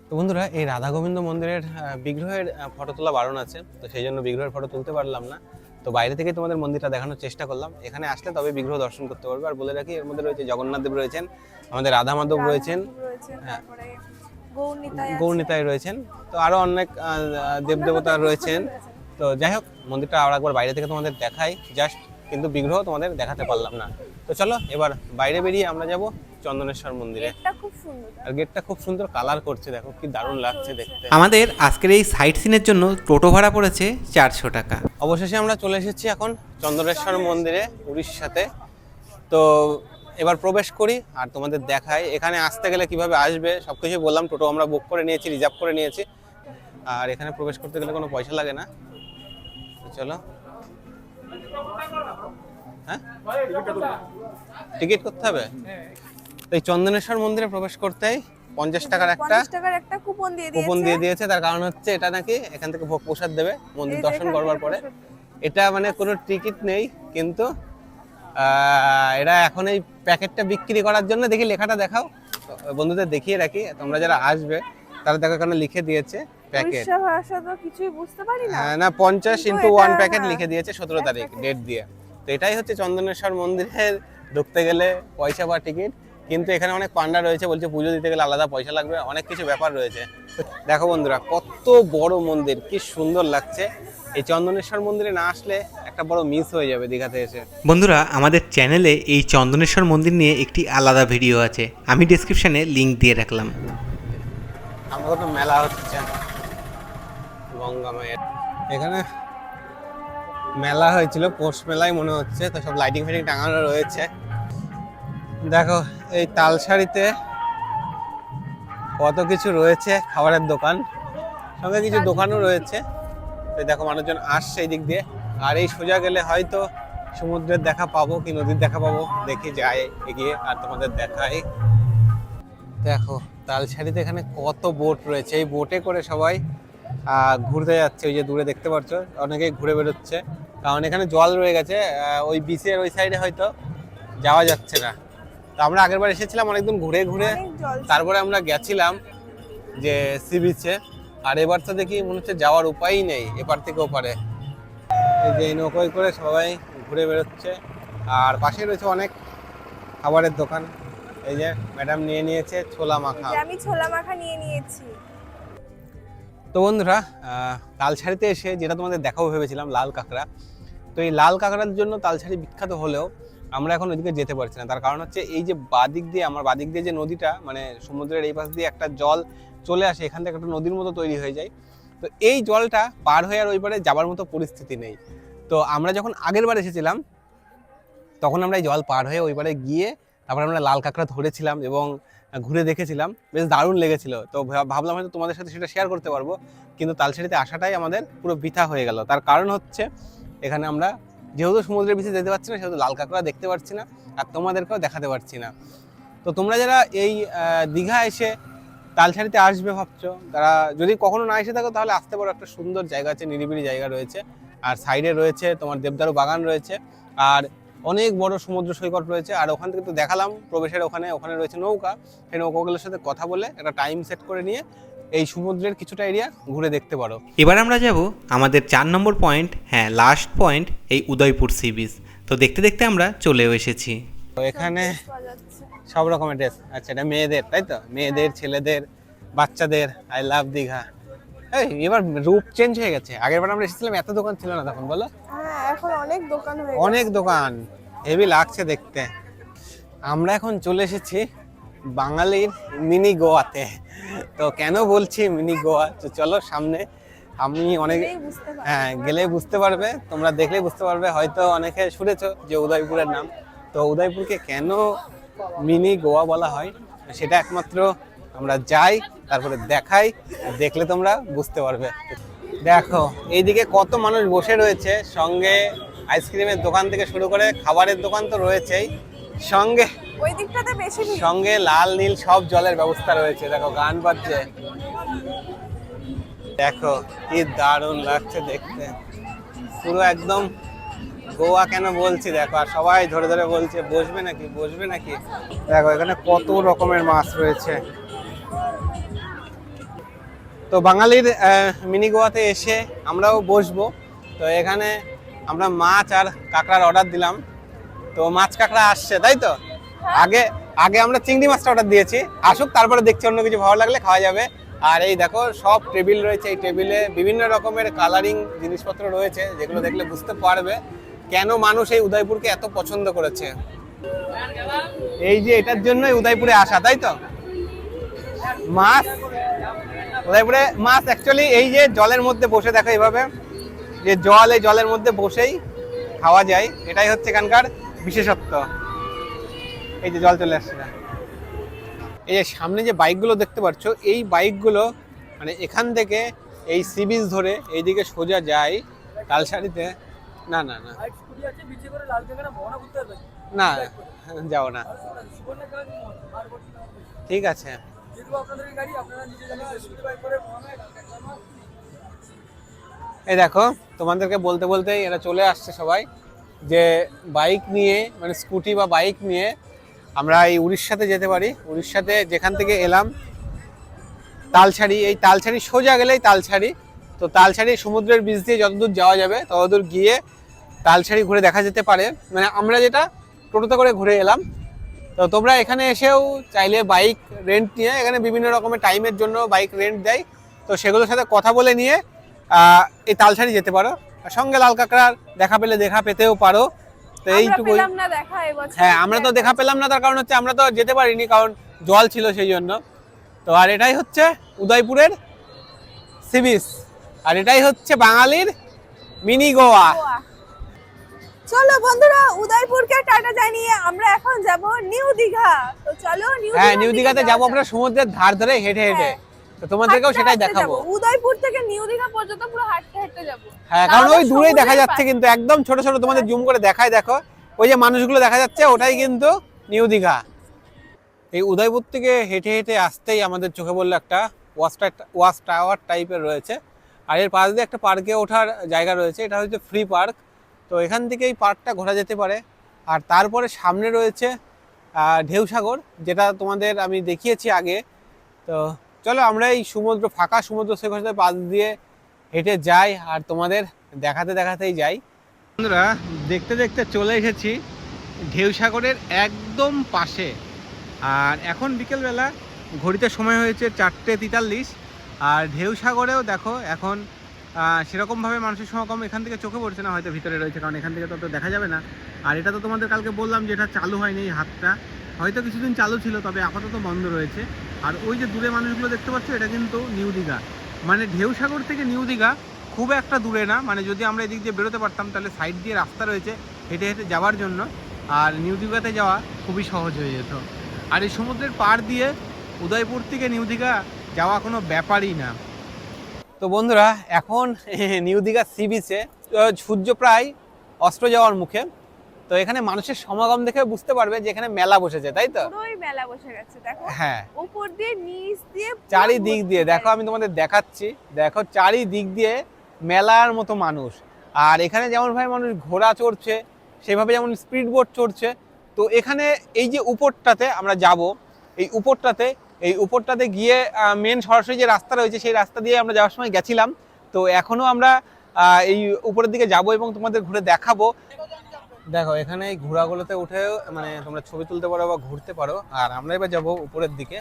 তো বন্ধুরা, এই রাধা গোবিন্দ মন্দিরের বিগ্রহের ফটো তোলা বারণ আছে, তো সেই জন্য বিগ্রহের ফটো তুলতে পারলাম না। তো বাইরে থেকে তোমাদের মন্দিরটা দেখানোর চেষ্টা করলাম। এখানে আসলে তবে বিগ্রহ দর্শন করতে পারবে। আর বলে রাখি, এর মধ্যে রয়েছে জগন্নাথ দেব রয়েছেন, আমাদের রাধা মাধব রয়েছেন, গৌরনিতাই রয়েছেন, তো আরো অনেক দেবদেবতা রয়েছেন। তো যাই হোক, মন্দিরটা আর একবার বাইরে থেকে তোমাদের দেখাই জাস্ট, কিন্তু বিগ্রহ তোমাদের দেখাতে পারলাম না। তো চলো এবার বাইরে বেরিয়ে আমরা যাব চন্দনেশ্বর মন্দিরে। আর গেটটা খুব সুন্দর কালার করছে, দেখো কি দারুণ লাগছে দেখতে। আমাদের আজকের এই সাইট সিনের জন্য টোটো ভাড়া পড়েছে 400 টাকা। অবশেষে আমরা চলে এসেছি এখন চন্দনেশ্বর মন্দিরে উড়িষ্যাতে। তো এবার প্রবেশ করি আর তোমাদের দেখাই এখানে আসতে গেলে কিভাবে আসবে সবকিছু বললাম। টোটো আমরা বুক করে নিয়েছি, রিজার্ভ করে নিয়েছি। আর এখানে প্রবেশ করতে গেলে কোনো পয়সা লাগে না। তো চলো, হ্যাঁ টিকিট করতে হবে। তো এই চন্দনেশ্বর মন্দিরে প্রবেশ করতেই 50 টাকার একটা কুপন দিয়ে দিয়েছে। তার কারণ হচ্ছে এটা নাকি এখান থেকে ভোগ প্রসাদ দেবে মন্দির দর্শন করবার পরে। এটা মানে কোনো টিকিট নেই, কিন্তু এরা এখন এই প্যাকেটটা বিক্রি করার জন্য, দেখি লেখাটা দেখাও বন্ধুদের দেখিয়ে রাখি, তোমরা যারা আসবে তারা দেখো এখানে লিখে দিয়েছে প্যাকেট। না 50x1 প্যাকেট লিখে দিয়েছে 17 তারিখ ডেট দিয়ে। তো এটাই হচ্ছে চন্দনেশ্বর মন্দিরের ঢুকতে গেলে পয়সা বা টিকিট। কিন্তু এখানে অনেক পান্ডা রয়েছে, বলছে পুজো দিতে গেলে আলাদা পয়সা লাগবে, অনেক কিছু ব্যাপার রয়েছে। দেখো বন্ধুরা, কত বড় মন্দির, কি সুন্দর লাগছে। এই চন্দনেশ্বর মন্দিরে না আসলে একটা বড় মিস হয়ে যাবে দীঘাতে এসে। বন্ধুরা, আমাদের চ্যানেলে এই চন্দনেশ্বর মন্দির নিয়ে একটি আলাদা ভিডিও আছে, আমি ডেসক্রিপশনে লিংক দিয়ে রাখলাম। আমরা তো মেলা হচ্ছে গঙ্গা মায়ের, এখানে মেলা হয়েছিল, পৌষ মেলায় মনে হচ্ছে, তো সব লাইটিং ফাইটিং টাঙানো রয়েছে। দেখো এই তালসারিতে কত কিছু রয়েছে, খাবারের দোকান সঙ্গে কিছু দোকানও রয়েছে। তো দেখো মানুষজন আসছে এই দিক দিয়ে, আর এই সোজা গেলে হয়তো সমুদ্রের দেখা পাবো কি নদীর দেখা পাবো, দেখি যাই এগিয়ে আর তোমাদের দেখাই। দেখো তালসারিতে এখানে কত বোট রয়েছে, এই বোটে করে সবাই ঘুরতে যাচ্ছে। ওই যে দূরে দেখতে পাচ্ছ অনেকেই ঘুরে বেরোচ্ছে, কারণ এখানে জল রয়ে গেছে, ওই বিচের ওই সাইডে হয়তো যাওয়া যাচ্ছে না। তো আমরা আগের বার এসেছিলাম অনেকদিন ঘুরে ঘুরে, তারপরে আমরা গেছিলাম যে সি বিচে, আর এবার তো দেখি মনে হচ্ছে যাওয়ার উপায়ই নেই এপার থেকে ওপারে। এই যে নৌকোয় করে সবাই ঘুরে বেরোচ্ছে, আর পাশে রয়েছে অনেক খাবারের দোকান। এই যে ম্যাডাম নিয়ে নিয়েছে ছোলা মাখা, আমি ছোলা মাখা নিয়ে নিয়েছি। তো বন্ধুরা, তালসারিতে এসে যেটা তোমাদের দেখাবো ভেবেছিলাম লাল কাঁকড়া, তো এই লাল কাঁকড়ার জন্য তালসারি বিখ্যাত হলেও আমরা এখন ওইদিকে যেতে পারছি না। তার কারণ হচ্ছে এই যে বাদিক দিয়ে, আমার বাদিক দিয়ে যে নদীটা, মানে সমুদ্রের এই পাশ দিয়ে একটা জল চলে আসে, এখান থেকে একটা নদীর মতো তৈরি হয়ে যায়। তো এই জলটা পার হয়ে আর ওই পারে যাবার মতো পরিস্থিতি নেই। তো আমরা যখন আগের বার এসেছিলাম তখন আমরা এই জল পার হয়ে ওই পারে গিয়ে তারপরে আমরা লাল কাঁকড়া ধরেছিলাম এবং ঘুরে দেখেছিলাম, বেশ দারুণ লেগেছিল। তো ভাবলাম হয়তো তোমাদের সাথে সেটা শেয়ার করতে পারবো, কিন্তু তালসারিতে আসাটাই আমাদের পুরো বৃথা হয়ে গেল। তার কারণ হচ্ছে এখানে আমরা যেহেতু সমুদ্রের বিচে যেতে পারছি না, সেহেতু লাল কাঁকড়া দেখতে পারছি না, আর তোমাদেরকেও দেখাতে পারছি না। তো তোমরা যারা এই দীঘা এসে তালসারিতে আসবে ভাবছো, তারা যদি কখনো না এসে থাকো তাহলে আসতে পারো। একটা সুন্দর জায়গা আছে, নিরিবিলি জায়গা রয়েছে, আর সাইডে রয়েছে তোমার দেবদারু বাগান রয়েছে, আর অনেক বড় সমুদ্র সৈকত রয়েছে। আর ওখান থেকে তো দেখালাম প্রবেশের ওখানে রয়েছে নৌকা, সেই নৌকাগুলোর সাথে কথা বলে একটা টাইম সেট করে নিয়ে এই সমুদ্রের কিছুটা এরিয়া ঘুরে দেখতে পারো। এবার আমরা যাব আমাদের 4 নম্বর পয়েন্ট, হ্যাঁ লাস্ট পয়েন্ট, এই উদয়পুর সি বিচ। তো দেখতে দেখতে আমরা চলেও এসেছি। তো এখানে সব রকমের ড্রেস, আচ্ছা এটা মেয়েদের, তাই তো? মেয়েদের, ছেলেদের, বাচ্চাদের। I love Digha. এই এবার রূপ চেঞ্জ হয়ে গেছে, আগের বার আমরা এসেছিলাম এত দোকান ছিল না তখন, বলো? হ্যাঁ, এখন অনেক দোকান হয়ে গেছে, অনেক দোকান, হেভি লাগছে দেখতে। আমরা এখন চলে এসেছি বাঙালির মিনি গোয়াতে। তো কেন বলছি মিনি গোয়া, তো চলো সামনে, আমি অনেক, হ্যাঁ গেলেই বুঝতে পারবে, তোমরা দেখলেই বুঝতে পারবে। হয়তো অনেকে শুনেছো যে উদয়পুরের নাম, তো উদয়পুরকে কেন মিনি গোয়া বলা হয় সেটা একমাত্র আমরা যাই, তারপরে দেখাই, দেখলে তোমরা বুঝতে পারবে। দেখো এইদিকে কত মানুষ বসে রয়েছে, সঙ্গে আইসক্রিমের দোকান থেকে শুরু করে খাবারের দোকান তো রয়েছেই, সঙ্গে ওই দিকটাতে বেশি ভিড়। সঙ্গে লাল নীল সব জলের ব্যবস্থা রয়েছে। দেখো গান বাজছে, দেখো কি দারুণ লাগছে দেখতে, পুরো একদম গোয়া কেন বলছি দেখো, আর সবাই ধরে ধরে বলছে বসবে নাকি বসবে নাকি। দেখো এখানে কত রকমের মাছ রয়েছে। তো বাঙালির মিনি গোয়াতে এসে আমরাও বসবো। তো এখানে আমরা মাছ আর কাঁকড়ার অর্ডার দিলাম, তো মাছ কাঁকড়া আসছে, তাই তো? আগে আগে আমরা চিংড়ি মাছটা অর্ডার দিয়েছি, আসুক তারপরে দেখছি অন্য কিছু ভালো লাগলে খাওয়া যাবে। আর এই দেখো সব টেবিল রয়েছে, এই টেবিলে বিভিন্ন রকমের কালারিং জিনিসপত্র রয়েছে, যেগুলো দেখলে বুঝতে পারবে কেন মানুষ এই উদয়পুরকে এত পছন্দ করেছে। এই যে এটার জন্যই উদয়পুরে আসা, তাই তো? মাছ, উদয়পুরে মাছ অ্যাকচুয়ালি এই যে জলের মধ্যে বসে, দেখো এইভাবে যে জল, এই জলের মধ্যে বসেই খাওয়া যায়, এটাই হচ্ছে এখানকার বিশেষত্ব। এই যে জল চলে আসছে, এই যে সামনে যে বাইকগুলো দেখতে পাচ্ছ, এই বাইকগুলো মানে এখান থেকে এই সি বিচ ধরে এইদিকে সোজা যায় তালসারিতে। না না না না, যাও না, ঠিক আছে। এই দেখো তোমাদেরকে বলতে বলতেই এরা চলে আসছে সবাই, যে বাইক নিয়ে মানে স্কুটি বা বাইক নিয়ে আমরা এই উড়িষ্যাতে যেতে পারি। উড়িষ্যাতে যেখান থেকে এলাম তালসারি, এই তালসারি সোজা গেলেই তালসারি। তো তালসারি সমুদ্রের বিচ দিয়ে যতদূর যাওয়া যাবে ততদূর গিয়ে তালসারি ঘুরে দেখা যেতে পারে। মানে আমরা যেটা টোটোতে করে ঘুরে এলাম, তো তোমরা এখানে এসেও চাইলে বাইক রেন্ট নিয়ে, এখানে বিভিন্ন রকমের টাইমের জন্য বাইক রেন্ট দেয়, তো সেগুলোর সাথে কথা বলে নিয়ে এই তালসারি যেতে পারো। আর সঙ্গে লাল কাঁকড়ার দেখা পেলে দেখা পেতেও পারো। তো এইটুকু। হ্যাঁ, আমরা তো দেখা পেলাম না, তার কারণ হচ্ছে আমরা তো যেতে পারিনি, কারণ জল ছিল সেই জন্য। তো আর এটাই হচ্ছে উদয়পুরের সি বিচ, আর এটাই হচ্ছে বাঙালির মিনি গোয়া। চলো বন্ধুরা, উদয়পুরকে টাটা জানিয়ে আমরা এখন যাব নিউ দীঘা। তো চলো নিউ দীঘাতে যাবো আমরা সমুদ্রের ধার ধরে হেঁটে হেঁটে। তো তোমাদেরকেও সেটাই দেখাবো। উদয়পুর থেকে নিউ দীঘা পর্যন্ত পুরো হাঁটতে হাঁটতে যাব। হ্যাঁ, কারণ ওই দূরেই দেখা যাচ্ছে, কিন্তু একদম ছোট ছোট, তোমাদের জুম করে দেখাই, দেখো ওই যে মানুষগুলো দেখা যাচ্ছে, ওটাই কিন্তু নিউ দীঘা। এই উদয়পুর থেকে হেঁটে হেঁটে আসতেই আমাদের চোখে পড়লো একটা ওয়াচ টাওয়ার টাইপের রয়েছে, আর এর পাশ দিয়ে একটা পার্কে ওঠার জায়গা রয়েছে। এটা হচ্ছে ফ্রি পার্ক। তো এখান থেকে এই পার্কটা ঘোরা যেতে পারে। আর তারপরে সামনে রয়েছে ঢেউসাগর, যেটা তোমাদের আমি দেখিয়েছি আগে। তো চলো আমরা এই ফাঁকা সমুদ্র সৈকতের পাশ দিয়ে হেঁটে যাই, আর তোমাদের দেখাতে দেখাতেই যাই। বন্ধুরা, দেখতে দেখতে চলে এসেছি ঢেউসাগরের একদম পাশে। আর এখন বিকেলবেলা, ঘড়িতে সময় হয়েছে 4:43। আর ঢেউসাগরেও দেখো এখন সেরকমভাবে মানুষের সমাগম এখান থেকে চোখে পড়ছে না, হয়তো ভিতরে রয়েছে, কারণ এখান থেকে তো দেখা যাবে না। আর এটা তো তোমাদের কালকে বললাম যে এটা চালু হয়নি, এই হাতটা হয়তো কিছুদিন চালু ছিল, তবে আপাতত বন্ধ রয়েছে। আর ওই যে দূরে মানুষগুলো দেখতে পাচ্ছ, এটা কিন্তু নিউ দীঘা। মানে ঢেউসাগর থেকে নিউ দীঘা খুব একটা দূরে না, মানে যদি আমরা এদিক দিয়ে বেরোতে পারতাম তাহলে সাইড দিয়ে রাস্তা রয়েছে হেঁটে হেঁটে যাওয়ার জন্য, আর নিউ দীঘাতে যাওয়া খুবই সহজ হয়ে যেত। আর এই সমুদ্রের পাড় দিয়ে উদয়পুর থেকে নিউ দীঘা যাওয়া কোনো ব্যাপারই না। তো বন্ধুরা, এখন নিউ দীঘা সি বিচে সূর্য প্রায় অস্ত যাওয়ার মুখে। তো এখানে মানুষের সমাগম দেখে বুঝতে পারবে যে এখানে মেলা বসেছে, তাই তো? পুরোই মেলা বসে গেছে, দেখো। হ্যাঁ, উপর দিয়ে নিচ দিয়ে চারিদিক দিয়ে দেখো, আমি তোমাদের দেখাচ্ছি, দেখো চারিদিক দিয়ে মেলার মতো মানুষ। আর এখানে যেমন ভাবে মানুষ ঘোড়া চড়ছে, সেভাবে যেমন স্পিড বোট চড়ছে। তো এখানে এই যে উপরটাতে আমরা যাব, এই উপরটাতে গিয়ে মেন সরাসরি যে রাস্তা রয়েছে, সেই রাস্তা দিয়ে আমরা যাওয়ার সময় গেছিলাম। তো এখনো আমরা এই উপরের দিকে যাব এবং তোমাদের ঘুরে দেখাবো। দেখো এখানে এই ঘোড়াগুলোতে উঠে মানে তোমরা ছবি তুলতে পারো বা ঘুরতে পারো। আর আমরা এবার যাবো উপরের দিকে,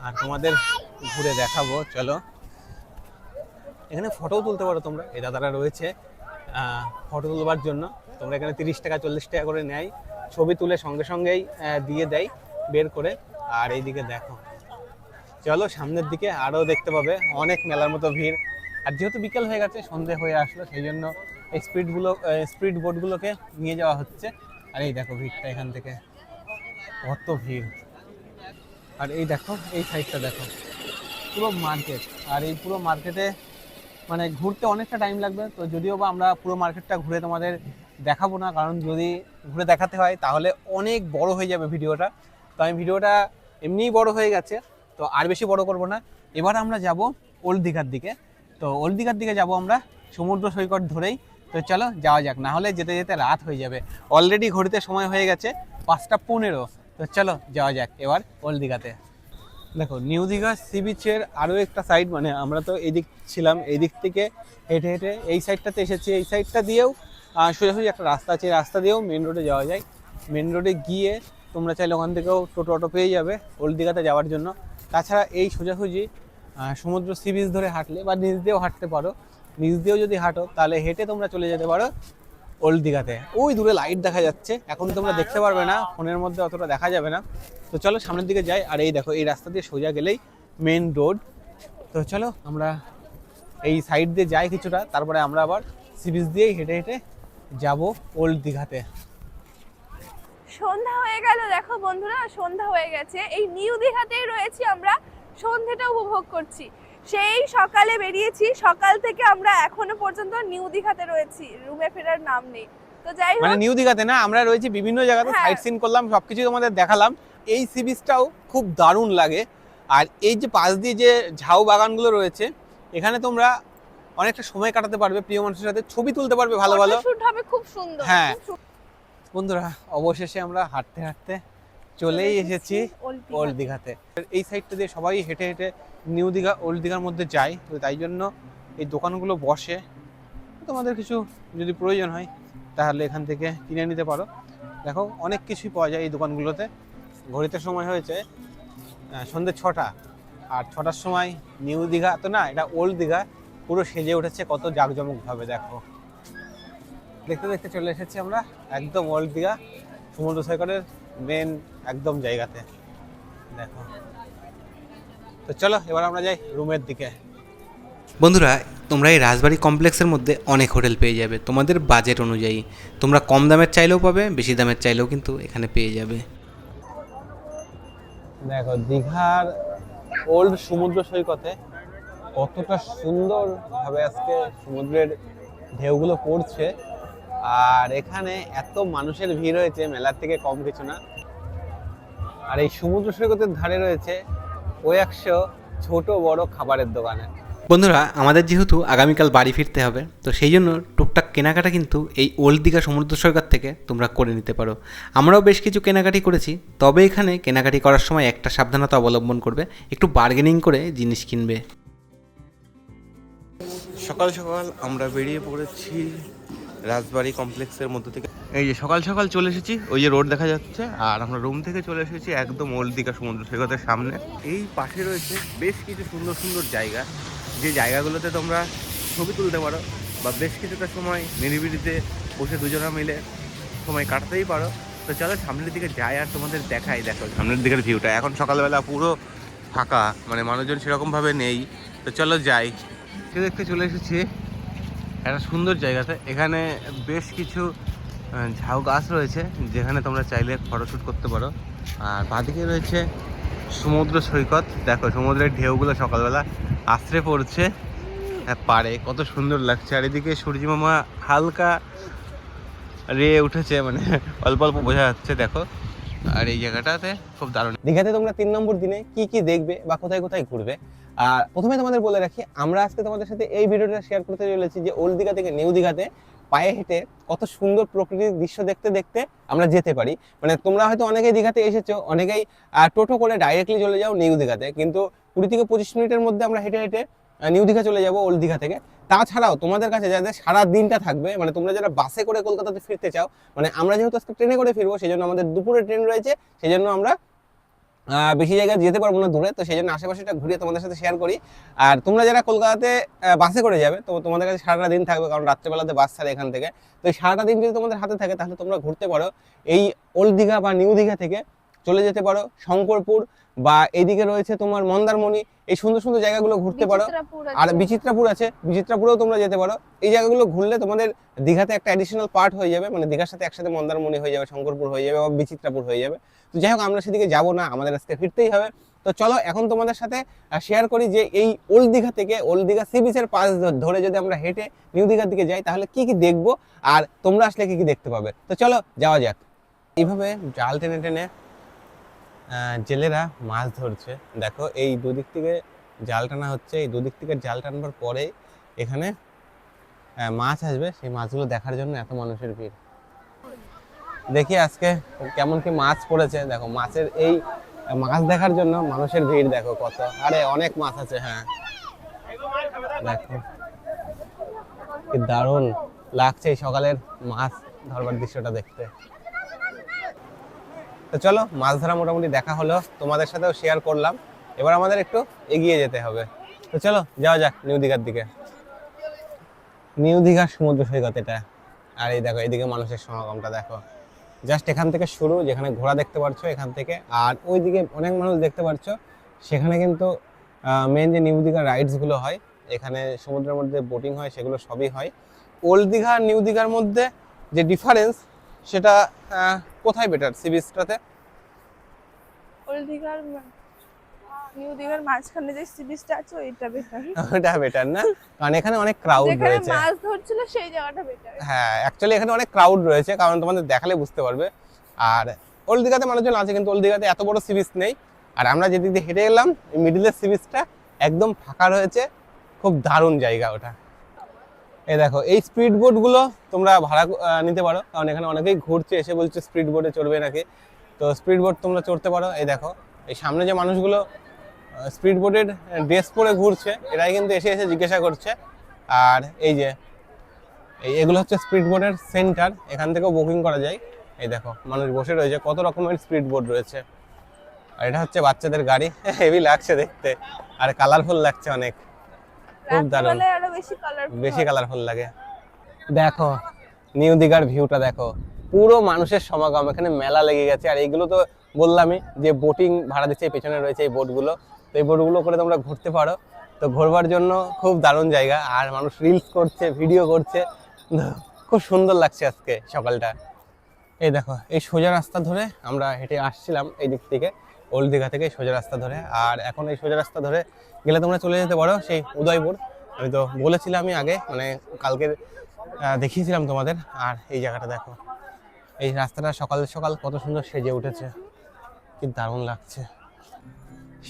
আর তোমাদের ঘুরে দেখাবো। চলো, এখানে ফটো তুলতে পারো তোমরা, এই দাদারা রয়েছে ফটো তুলবার জন্য। তোমরা এখানে 30 টাকা 40 টাকা করে নেয়, ছবি তুলে সঙ্গে সঙ্গেই দিয়ে দেয় বের করে। আর এইদিকে দেখো, চলো সামনের দিকে আরও দেখতে পাবে অনেক মেলার মতো ভিড়। আর যেহেতু বিকেল হয়ে গেছে, সন্ধে হয়ে আসলো, সেই জন্য এই স্পিড বোটগুলোকে নিয়ে যাওয়া হচ্ছে। আর এই দেখো ভিড়টা, এখান থেকে কত ভিড়। আর এই দেখো এই সাইডটা দেখো, পুরো মার্কেট। আর এই পুরো মার্কেটে মানে ঘুরতে অনেকটা টাইম লাগবে। তো যদিও বা আমরা পুরো মার্কেটটা ঘুরে তোমাদের দেখাবো না, কারণ যদি ঘুরে দেখাতে হয় তাহলে অনেক বড় হয়ে যাবে ভিডিওটা। তো আমি ভিডিওটা এমনিই বড় হয়ে গেছে, তো আর বেশি বড় করব না। এবার আমরা যাব ওল্ড দীঘার দিকে। তো ওল্ড দীঘার দিকে যাব আমরা সমুদ্র সৈকত ধরেই। তো চলো যাওয়া যাক, না হলে যেতে যেতে রাত হয়ে যাবে। অলরেডি ঘড়িতে সময় হয়ে গেছে 5:15। তো চলো যাওয়া যাক এবার ওল্ড দীঘাতে। দেখো নিউ দীঘা সি বিচের আরও একটা সাইড, মানে আমরা তো এদিক ছিলাম, এই দিক থেকে হেঁটে হেঁটে এই সাইডটাতে এসেছি। এই সাইডটা দিয়েও সোজাসুজি একটা রাস্তা আছে, এই রাস্তা দিয়েও মেন রোডে যাওয়া যায়। মেন রোডে গিয়ে তোমরা চাইলে ওখান থেকেও টোটো পেয়ে যাবে ওল্ড দীঘাতে যাওয়ার জন্য। তাছাড়া এই সোজাসুজি সমুদ্র সি বিচ ধরে হাঁটলে বা নিচ দিয়েও হাঁটতে পারো, নিচ দিয়েও যদি হাঁটো তাহলে হেঁটে তোমরা চলে যেতে পারো ওল্ড দীঘাতে। ওই দূরে লাইট দেখা যাচ্ছে, এখন তোমরা দেখতে পারবে না, ফোনের মধ্যে অতটা দেখা যাবে না। তো চলো সামনের দিকে যাই। আর এই দেখো এই রাস্তা দিয়ে সোজা গেলেই মেন রোড। তো চলো আমরা এই সাইড দিয়ে যাই কিছুটা, তারপরে আমরা আবার সি বিচ দিয়েই হেঁটে হেঁটে যাব ওল্ড দীঘাতে। সন্ধ্যা হয়ে গেল, দেখো বন্ধুরা, সন্ধ্যা হয়ে গেছে। এই নিউ দীঘাতেই রয়েছি আমরা, সন্ধ্যাটা উপভোগ করছি। সেই সকালে বেরিয়েছি, সকাল থেকে আমরা এখনো পর্যন্ত নিউ দীঘাতে রয়েছি, রুমে ফেরার নাম নেই। তো যাই হোক, মানে নিউ দীঘাতে না, আমরা রয়েছি বিভিন্ন জায়গাতে, সাইট সিন করলাম, সবকিছু তোমাদের দেখালাম। এই সি বিচটাও খুব দারুণ লাগে। আর এই যে পাশ দিয়ে যে ঝাউ বাগানগুলো রয়েছে, এখানে তোমরা অনেকটা সময় কাটাতে পারবে, প্রিয় মানুষের সাথে ছবি তুলতে পারবে ভালো ভালো, শুট হবে খুব সুন্দর। হ্যাঁ বন্ধুরা, অবশেষে আমরা হাঁটতে হাঁটতে চলেই এসেছি ওল্ড দীঘাতে। এই সাইডটা দিয়ে সবাই হেঁটে হেঁটে নিউ দীঘা ওল্ড দীঘার মধ্যে যায়। তো তাই জন্য এই দোকানগুলো বসে, তোমাদের কিছু যদি প্রয়োজন হয় তাহলে এখান থেকে কিনে নিতে পারো। দেখো অনেক কিছুই পাওয়া যায় এই দোকানগুলোতে। ঘড়িতে সময় হয়েছে সন্ধ্যে 6টা, আর 6টার সময় নিউ দীঘা তো না, এটা ওল্ড দীঘা পুরো সেজে উঠেছে কত জাঁকজমকভাবে। দেখো দেখতে দেখতে চলে এসেছি আমরা একদম ওল্ড দীঘা সমুদ্র সৈকতের মেন একদম জায়গাতে। দেখো তো চলো এবার আমরা যাই রুমের দিকে। বন্ধুরা, তোমরা এই রাজবাড়ি কমপ্লেক্সের মধ্যে অনেক হোটেল পেয়ে যাবে তোমাদের বাজেট অনুযায়ী। তোমরা কম দামের চাইলেও পাবে, বেশি দামের চাইলেও কিন্তু এখানে পেয়ে যাবে। দেখো দীঘার ওল্ড সমুদ্র সৈকতে কতটা সুন্দরভাবে আজকে সমুদ্রের ঢেউগুলো পড়ছে, আর এখানে এত মানুষের ভিড় হয়েছে মেলার থেকে কম কিছু না। আর এই সমুদ্র সৈকতের ধারে রয়েছে কয়েকশো ছোট বড় খাবারের দোকানে। বন্ধুরা, আমাদের যেহেতু আগামীকাল বাড়ি ফিরতে হবে, তো সেই জন্য টুকটাক কেনাকাটা কিন্তু এই ওল্ড দীঘা সমুদ্র সৈকত থেকে তোমরা করে নিতে পারো। আমরাও বেশ কিছু কেনাকাটি করেছি, তবে এখানে কেনাকাটি করার সময় একটা সাবধানতা অবলম্বন করবে, একটু বার্গেনিং করে জিনিস কিনবে। সকাল সকাল আমরা বেরিয়ে পড়েছি রাজবাড়ি কমপ্লেক্সের মধ্যে থেকে। এই যে সকাল সকাল চলে এসেছি, ওই যে রোড দেখা যাচ্ছে, আর আমরা রুম থেকে চলে এসেছি একদম ওল্ড দীঘা সমুদ্র সৈকতের সামনে। এই পাশে রয়েছে বেশ কিছু সুন্দর সুন্দর জায়গা, যে জায়গাগুলোতে তোমরা ছবি তুলতে পারো বা বেশ কিছুটা সময় নিরিবিলিতে বসে দুজনা মিলে সময় কাটাতেই পারো। তো চলো সামনের দিকে যাই আর তোমাদের দেখাই। দেখো সামনের দিকের ভিউটা, এখন সকালবেলা পুরো ফাঁকা, মানে মানুষজন সেরকমভাবে নেই। তো চলো যাই। দেখতে চলে এসেছি একটা সুন্দর জায়গাতে। এখানে বেশ কিছু ঝাউ গাছ রয়েছে, যেখানে তোমরা চাইলে ফটোশ্যুট করতে পারো। আর বাঁদিকে রয়েছে সমুদ্র সৈকত। দেখো সমুদ্রের ঢেউগুলো সকালবেলা আছড়ে পড়ছে পাড়ে, কত সুন্দর লাগছে। আর এদিকে সূর্যমামা হালকা রে উঠেছে, মানে অল্প অল্প বোঝা যাচ্ছে। দেখো আর এই জায়গাটাতে খুব দারুণ। দীঘাতে তোমরা 3 নম্বর দিনে কি কি দেখবে বা কোথায় কোথায় ঘুরবে। আর প্রথমে তোমাদের বলে রাখি, আমরা আজকে তোমাদের সাথে এই ভিডিওটা শেয়ার করতে চলেছি যে ওল্ড দীঘা থেকে নিউ দীঘাতে পায়ে হেঁটে কত সুন্দর প্রকৃতির দৃশ্য দেখতে দেখতে আমরা যেতে পারি। মানে তোমরা হয়তো অনেকেই দীঘাতে এসেছো, অনেকেই টোটো করে ডাইরেক্টলি চলে যাও নিউ দীঘাতে, কিন্তু 20 থেকে 25 মিনিটের মধ্যে আমরা হেঁটে হেঁটে নিউ দীঘা চলে যাবো ওল্ড দীঘা থেকে। তাছাড়াও তোমাদের কাছে যাদের সারা দিনটা থাকবে, মানে তোমরা যারা বাসে করে কলকাতাতে ফিরতে চাও, মানে আমরা যেহেতু আজকে ট্রেনে করে ফিরবো, সেই জন্য আমাদের দুপুরে ট্রেন রয়েছে, সেই জন্য আমরা বেশি জায়গায় যেতে পারবো না দূরে, তো সেই জন্য আশেপাশেটা ঘুরিয়ে তোমাদের সাথে শেয়ার করি। আর তোমরা যারা কলকাতাতে বাসে করে যাবে, তো তোমাদের কাছে সারাটা দিন থাকবে, কারণ রাত্রেবেলাতে বাস ছাড়ে এখান থেকে। তো এই সারাটা দিন যদি তোমাদের হাতে থাকে, তাহলে তোমরা ঘুরতে পারো এই ওল্ড দীঘা বা নিউ দীঘা থেকে চলে যেতে পারো শঙ্করপুর, বা এইদিকে রয়েছে তোমার মন্দারমণি, এই সুন্দর সুন্দর জায়গাগুলো ঘুরতে পারো। আর বিচিত্রাপুর আছে, বিচিত্রাপুরেও তোমরা যেতে পারো। এই জায়গাগুলো ঘুরলে তোমাদের দীঘাতে একটা অ্যাডিশনাল পার্ট হয়ে যাবে, মানে দীঘার সাথে একসাথে মন্দারমণি হয়ে যাবে, শঙ্করপুর হয়ে যাবে বা বিচিত্রাপুর হয়ে যাবে। তো যাই হোক, আমরা সেদিকে যাবো না, আমাদের আজকে ফিরতেই হবে। তো চলো এখন তোমাদের সাথে শেয়ার করি যে এই ওল্ড দীঘা থেকে ওল্ড দীঘা সি বিচের পাশ ধরে যদি আমরা হেঁটে নিউ দীঘার দিকে যাই, তাহলে কি কি দেখবো আর তোমরা আসলে কি কি দেখতে পাবে। তো চলো যাওয়া যাক। এইভাবে জাল টেনে টেনে জেলেরা মাছ ধরছে। দেখো এই দুদিক থেকে জাল টানা হচ্ছে, এই দুদিক থেকে জাল টানবার পরে এখানে মাছ আসবে, সেই মাছগুলো দেখার জন্য এত মানুষের ভিড়। দেখি আজকে কেমন কি মাছ পড়েছে। দেখো মাছের এই মাছ দেখার জন্য মানুষের ভিড় দেখো কত, আরে অনেক মাছ আছে। হ্যাঁ দেখো কি দারুণ লাগছে এই সকালের মাছ ধরবার দৃশ্যটা দেখতে। তো চলো মাছ ধরা মোটামুটি দেখা হলো, তোমাদের সাথেও শেয়ার করলাম। এবার আমাদের একটু এগিয়ে যেতে হবে। তো চলো যাওয়া যাক নিউ দীঘার দিকে। নিউ দীঘার সমুদ্র সৈকত এটা। আর এই দেখো এইদিকে মানুষের সমাগমটা দেখো, জাস্ট এখান থেকে শুরু, যেখানে ঘোড়া দেখতে পাচ্ছ এখান থেকে, আর ওইদিকে অনেক মানুষ দেখতে পাচ্ছ। সেখানে কিন্তু মেন যে নিউ দীঘার রাইডসগুলো হয়, এখানে সমুদ্রের মধ্যে বোটিং হয়, সেগুলো সবই হয়। ওল্ড দীঘা আর নিউ দীঘার মধ্যে যে ডিফারেন্স, সেটা কোথায় বেটার সি বিচটাতে? ওল্ড দীঘার নিউ দীঘার মাঝখানে যে সি বিচটা আছে ওইটা বেটার। ওটা বেটার না, কারণ এখানে অনেক ক্রাউড যেখানে রয়েছে। মাছ ধরছিল সেই জায়গাটা বেটার। হ্যাঁ অ্যাকচুয়ালি এখানে অনেক ক্রাউড রয়েছে, কারণ তোমাদের দেখালে বুঝতে পারবে। আর ওল্ড দীঘাতে মানুষজন আছে, কিন্তু ওল্ড দীঘাতে এত বড় সি বিচ নেই। আর আমরা যেদিক দিয়ে হেঁটে এলাম, মিডিলের সি বিচটা একদম ফাঁকা রয়েছে, খুব দারুণ জায়গা ওটা। এই দেখো এই স্পিড বোটগুলো তোমরা ভাড়া নিতে পারো, কারণ এখানে অনেকেই ঘুরছে, এসে বলছে স্পিড বোটে চড়বে নাকি। তো স্পিড বোট তোমরা চড়তে পারো। এই দেখো এই সামনে যে মানুষগুলো স্পিড বোটের ড্রেস পরে ঘুরছে, এরাই কিন্তু এসে এসে জিজ্ঞাসা করছে। আর এই যে এগুলো হচ্ছে স্পিড বোটের সেন্টার, এখান থেকেও বুকিং করা যায়। এই দেখো মানুষ বসে রয়েছে, কত রকমের স্পিড বোট রয়েছে। আর এটা হচ্ছে বাচ্চাদের গাড়ি, হেভি লাগছে দেখতে আর কালারফুল লাগছে অনেক, খুব দারুণ, রাত্রিবেলায় আরো বেশি কালারফুল লাগে। দেখো নিউ দীঘার ভিউটা দেখো, পুরো মানুষের সমাগম, এখানে মেলা লেগে গেছে। আর এইগুলো তো বললামই যে বোটিং ভাড়া দিচ্ছে, পেছনে রয়েছে এই বোটগুলো, তো এই বোটগুলো করে তোমরা ঘুরতে পারো। তো ঘোরবার জন্য খুব দারুণ জায়গা, আর মানুষ রিলস করছে, ভিডিও করছে, খুব সুন্দর লাগছে আজকে সকালটা। এই দেখো এই সোজা রাস্তা ধরে আমরা হেঁটে আসছিলাম এই দিক থেকে, ওল্ড দীঘা থেকে সোজা রাস্তা ধরে। আর এখন এই সোজা রাস্তা ধরে গেলে তোমরা চলে যেতে পারো সেই উদয়পুর। আমি তো বলেছিলাম আমি আগে, মানে কালকে দেখিয়েছিলাম তোমাদের। আর এই জায়গাটা দেখো, এই রাস্তাটা সকাল সকাল কত সুন্দর সেজে উঠেছে, কি দারুণ লাগছে।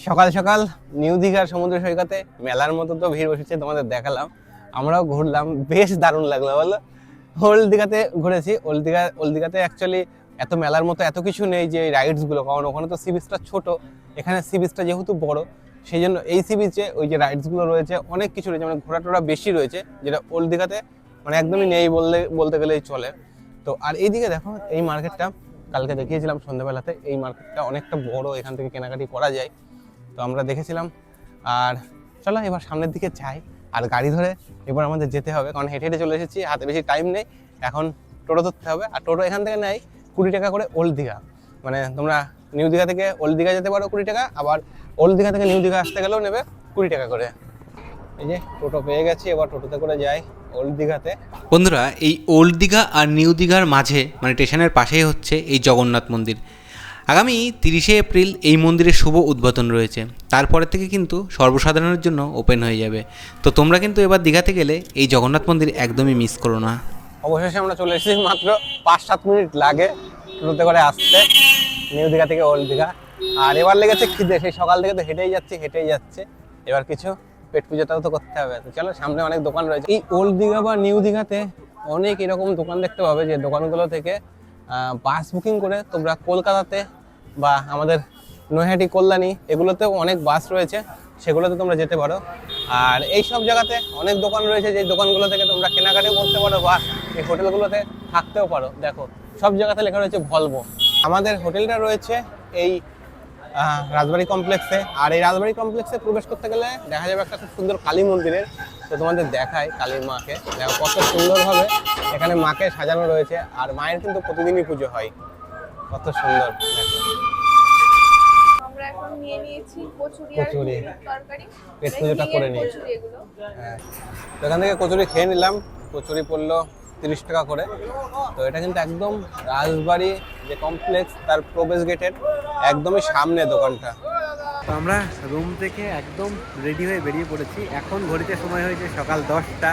সকাল সকাল নিউ দীঘার সমুদ্র সৈকতে মেলার মতো তো ভিড় বসেছে, তোমাদের দেখালাম, আমরাও ঘুরলাম, বেশ দারুণ লাগলো বলো। ওল্ড দীঘাতে ঘুরেছি, ওল্ড দীঘাতে অ্যাকচুয়ালি এত মেলার মতো এত কিছু নেই যে রাইডসগুলো, কারণ ওখানে তো সি বিচটা ছোট, এখানে সি বিচটা যেহেতু বড়, সেই জন্য এই সি বিচে ওই যে রাইডসগুলো রয়েছে অনেক কিছু রয়েছে, মানে ঘোরা টোরা বেশি রয়েছে, যেটা ওল্ড দীঘাতে মানে একদমই নেই বলতে গেলেই চলে। তো আর এইদিকে দেখো এই মার্কেটটা কালকে দেখিয়েছিলাম সন্ধ্যাবেলাতে, এই মার্কেটটা অনেকটা বড়, এখান থেকে কেনাকাটি করা যায়, তো আমরা দেখেছিলাম। আর চলো এবার সামনের দিকে যাই, আর গাড়ি ধরে এবার আমাদের যেতে হবে, কারণ হেঁটে হেঁটে চলে এসেছি, হাতে বেশি টাইম নেই, এখন টোটো ধরতে হবে। আর টোটো এখান থেকে নেয় 20 টাকা করে ওল্ড দীঘা, মানে তোমরা নিউ দীঘা থেকে ওল্ড দীঘা যেতে পারো 20 টাকা, আবার ওল্ড দীঘা থেকে নিউ দীঘা আসতে গেলেও নেবে 20 টাকা করে। এই যে টোটো পেয়ে গেছি, এবার টোটোতে করে যাই ওল্ড দীঘাতে। বন্ধুরা এই ওল্ড দীঘা আর নিউ দীঘার মাঝে মানে স্টেশনের পাশেই হচ্ছে এই জগন্নাথ মন্দির। আগামী 30শে এপ্রিল এই মন্দিরের শুভ উদ্বোধন রয়েছে, তারপরে থেকে কিন্তু সর্বসাধারণের জন্য ওপেন হয়ে যাবে। তো তোমরা কিন্তু এবার দীঘাতে গেলে এই জগন্নাথ মন্দির একদমই মিস করো না। অবশেষে আমরা চলে এসেছি, মাত্র 5-7 মিনিট লাগে টোটোতে করে আসতে নিউ দীঘা থেকে ওল্ড দীঘা। আর এবার লেগেছে খিদে, সেই সকাল থেকে তো হেঁটেই যাচ্ছে, এবার কিছু পেট পুজোটাও তো করতে হবে। তো চলো, সামনে অনেক দোকান রয়েছে। এই ওল্ড দীঘা বা নিউ দীঘাতে অনেক এরকম দোকান দেখতে পাবে, যে দোকানগুলো থেকে বাস বুকিং করে তোমরা কলকাতাতে বা আমাদের নৈহাটি, কল্যাণী এগুলোতেও অনেক বাস রয়েছে, সেগুলোতে তোমরা যেতে পারো। আর এই সব জায়গাতে অনেক দোকান রয়েছে, যে দোকানগুলো থেকে তোমরা কেনাকাটিও করতে পারো বা এই হোটেলগুলোতে থাকতেও পারো। দেখো সব জায়গাতে লেখা রয়েছে ভলভো। আমাদের হোটেলটা রয়েছে এই রাজবাড়ি কমপ্লেক্সে। আর এই রাজবাড়ি কমপ্লেক্সে প্রবেশ করতে গেলে দেখা যাবে একটা খুব সুন্দর কালী মন্দিরের, তো তোমাদের দেখায় কালীর মাকে, দেখো কত সুন্দরভাবে এখানে মাকে সাজানো রয়েছে। আর মায়ের কিন্তু প্রতিদিনই পুজো হয়, কত সুন্দর দেখো। আমরা এখন নিয়ে নিয়েছি কচুরি তরকারি, পেট পুজোটা করে নিই। হ্যাঁ, তো এখান থেকে কচুরি খেয়ে নিলাম, কচুরি পড়লো 30 টাকা করে। তো এটা কিন্তু একদম রাজবাড়ি যে কমপ্লেক্স তার প্রবেশ গেটের একদমই সামনে দোকানটা। তো আমরা রুম থেকে একদম রেডি হয়ে বেরিয়ে পড়েছি, এখন ঘড়িতে সময় হয়েছে সকাল 10টা,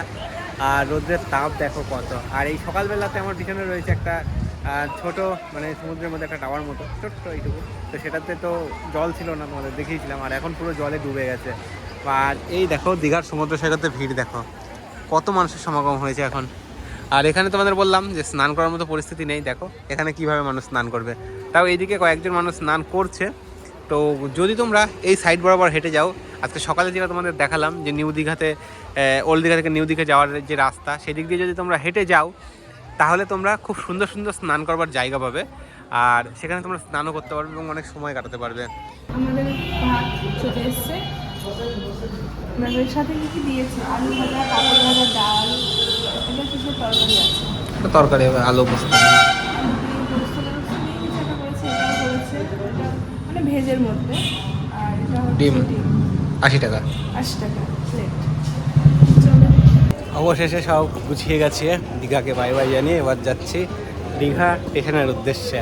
আর রোদ্রের তাপ দেখো কত। আর এই সকালবেলাতে আমার পিছনে রয়েছে একটা ছোট মানে সমুদ্রের মধ্যে একটা টাওয়ার মতো ছোট্ট এইটুকু, তো সেটাতে তো জল ছিল না, তোমাদের দেখিয়েছিলাম, আর এখন পুরো জলে ডুবে গেছে। আর এই দেখো দীঘার সমুদ্র সৈকতে ভিড় দেখো, কত মানুষের সমাগম হয়েছে এখন। আর এখানে তোমাদের বললাম যে স্নান করার মতো পরিস্থিতি নেই, দেখো এখানে কিভাবে মানুষ স্নান করবে, তাও এইদিকে কয়েকজন মানুষ স্নান করছে। তো যদি তোমরা এই সাইড বরাবর হেঁটে যাও, আজকে সকালে যেটা তোমাদের দেখালাম যে নিউ দীঘাতে ওল্ড দীঘা থেকে নিউ দীঘা যাওয়ার যে রাস্তা, সেদিক দিয়ে যদি তোমরা হেঁটে যাও, তাহলে তোমরা খুব সুন্দর সুন্দর স্নান করবার জায়গা পাবে, আর সেখানে তোমরা স্নানও করতে পারবে এবং অনেক সময় কাটাতে পারবে। আমাদের ভাত চলে এসছে, এর সাথে কি দিয়েছে? আলু ভাজা, পাপড় ভাজা, ডাল, এটা কিসের তরকারি আছে? তরকারি হবে আলু পোস্ত, মানে ভেজের মধ্যে। আর এটা ডিম 80 টাকা। 80 টাকা প্লেট। অবশেষে সব গুছিয়ে গেছে, দীঘাকে বাই বাই জানিয়ে এবার যাচ্ছি দীঘা স্টেশনের উদ্দেশ্যে।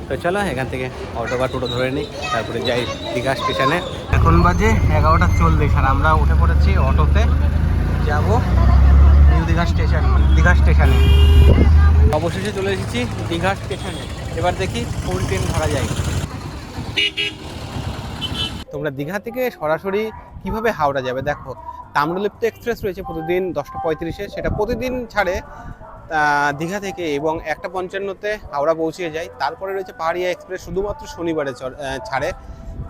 তো চলো এখান থেকে অটো বা টোটো ধরে নিই, তারপরে যাই দীঘা স্টেশনে। এখন বাজে 11:40, আর আমরা উঠে পড়েছি অটোতে, যাব নিউ দীঘা স্টেশনে। অবশেষে চলে এসেছি দীঘা স্টেশনে, এবার দেখি কোন ট্রেন ধরা যায়। তোমরা দীঘা থেকে সরাসরি কিভাবে হাওড়া যাবে, দেখো তাম্রলিপ্ত এক্সপ্রেস রয়েছে প্রতিদিন 10:35, সেটা প্রতিদিন ছাড়ে দীঘা থেকে, এবং 1:55-তে হাওড়া পৌঁছে যায়। তারপরে রয়েছে পাহাড়িয়া এক্সপ্রেস, শুধুমাত্র শনিবারে ছাড়ে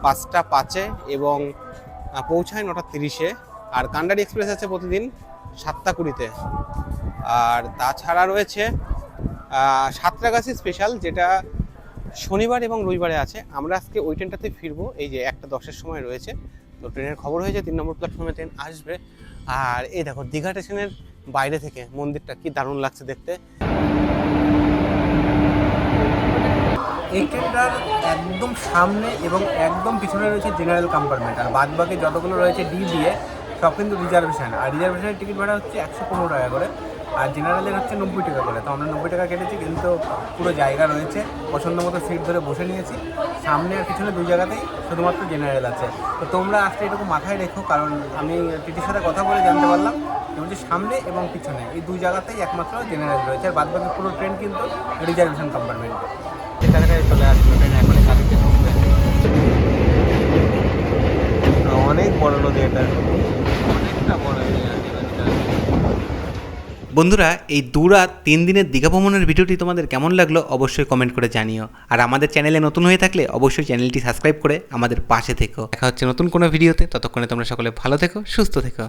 5:05 এবং পৌঁছায় 9:30। আর কান্ডারি এক্সপ্রেস আছে প্রতিদিন 7:20-তে। আর তাছাড়া রয়েছে সাঁতরাগাছি স্পেশাল, যেটা শনিবার এবং রবিবারে আছে। আমরা আজকে ওই ট্রেনটাতে ফিরবো, এই যে 1:10-এর সময় রয়েছে। তো ট্রেনের খবর হয়েছে 3 নম্বর প্ল্যাটফর্মে ট্রেন আসবে। আর এই দেখো দীঘা স্টেশনের বাইরে থেকে মন্দিরটা কি দারুণ লাগছে দেখতে। এই ট্রেনটার একদম সামনে এবং একদম পিছনে রয়েছে জেনারেল কম্পার্টমেন্ট, আর বাদ বাকি যতগুলো রয়েছে ডি দিয়ে সব কিন্তু রিজার্ভেশন। আর রিজার্ভেশনের টিকিট ভাড়া হচ্ছে 115 টাকা করে, আর জেনারেলের হচ্ছে 90 টাকা করে। তো আমরা 90 টাকা কেটেছি, কিন্তু পুরো জায়গা রয়েছে, পছন্দ মতো সিট ধরে বসে নিয়েছি। সামনে আর পিছনে দুই জায়গাতেই শুধুমাত্র জেনারেল আছে। তো তোমরা আসলে এটুকু মাথায় রেখো, কারণ আমি টিটির সাথে কথা বলে জানতে পারলাম যে সামনে এবং পিছনে এই দুই জায়গাতেই একমাত্র জেনারেল রয়েছে, আর বাদ বাকি পুরো ট্রেন কিন্তু রিজার্ভেশন কম্পার্টমেন্ট। কাছাকাছি চলে আসলো ট্রেন, এখন চালিয়ে অনেক বড় নদী, এটা অনেকটা বড় এরিয়া। বন্ধুরা, এই 2 রাত 3 দিনের দীঘা ভ্রমণের ভিডিওটি তোমাদের কেমন লাগলো অবশ্যই কমেন্ট করে জানিও। আর আমাদের চ্যানেলে নতুন হয়ে থাকলে অবশ্যই চ্যানেলটি সাবস্ক্রাইব করে আমাদের পাশে থেকো। দেখা হচ্ছে নতুন কোনো ভিডিওতে, ততক্ষণে তোমরা সকলে ভালো থেকো, সুস্থ থেকো।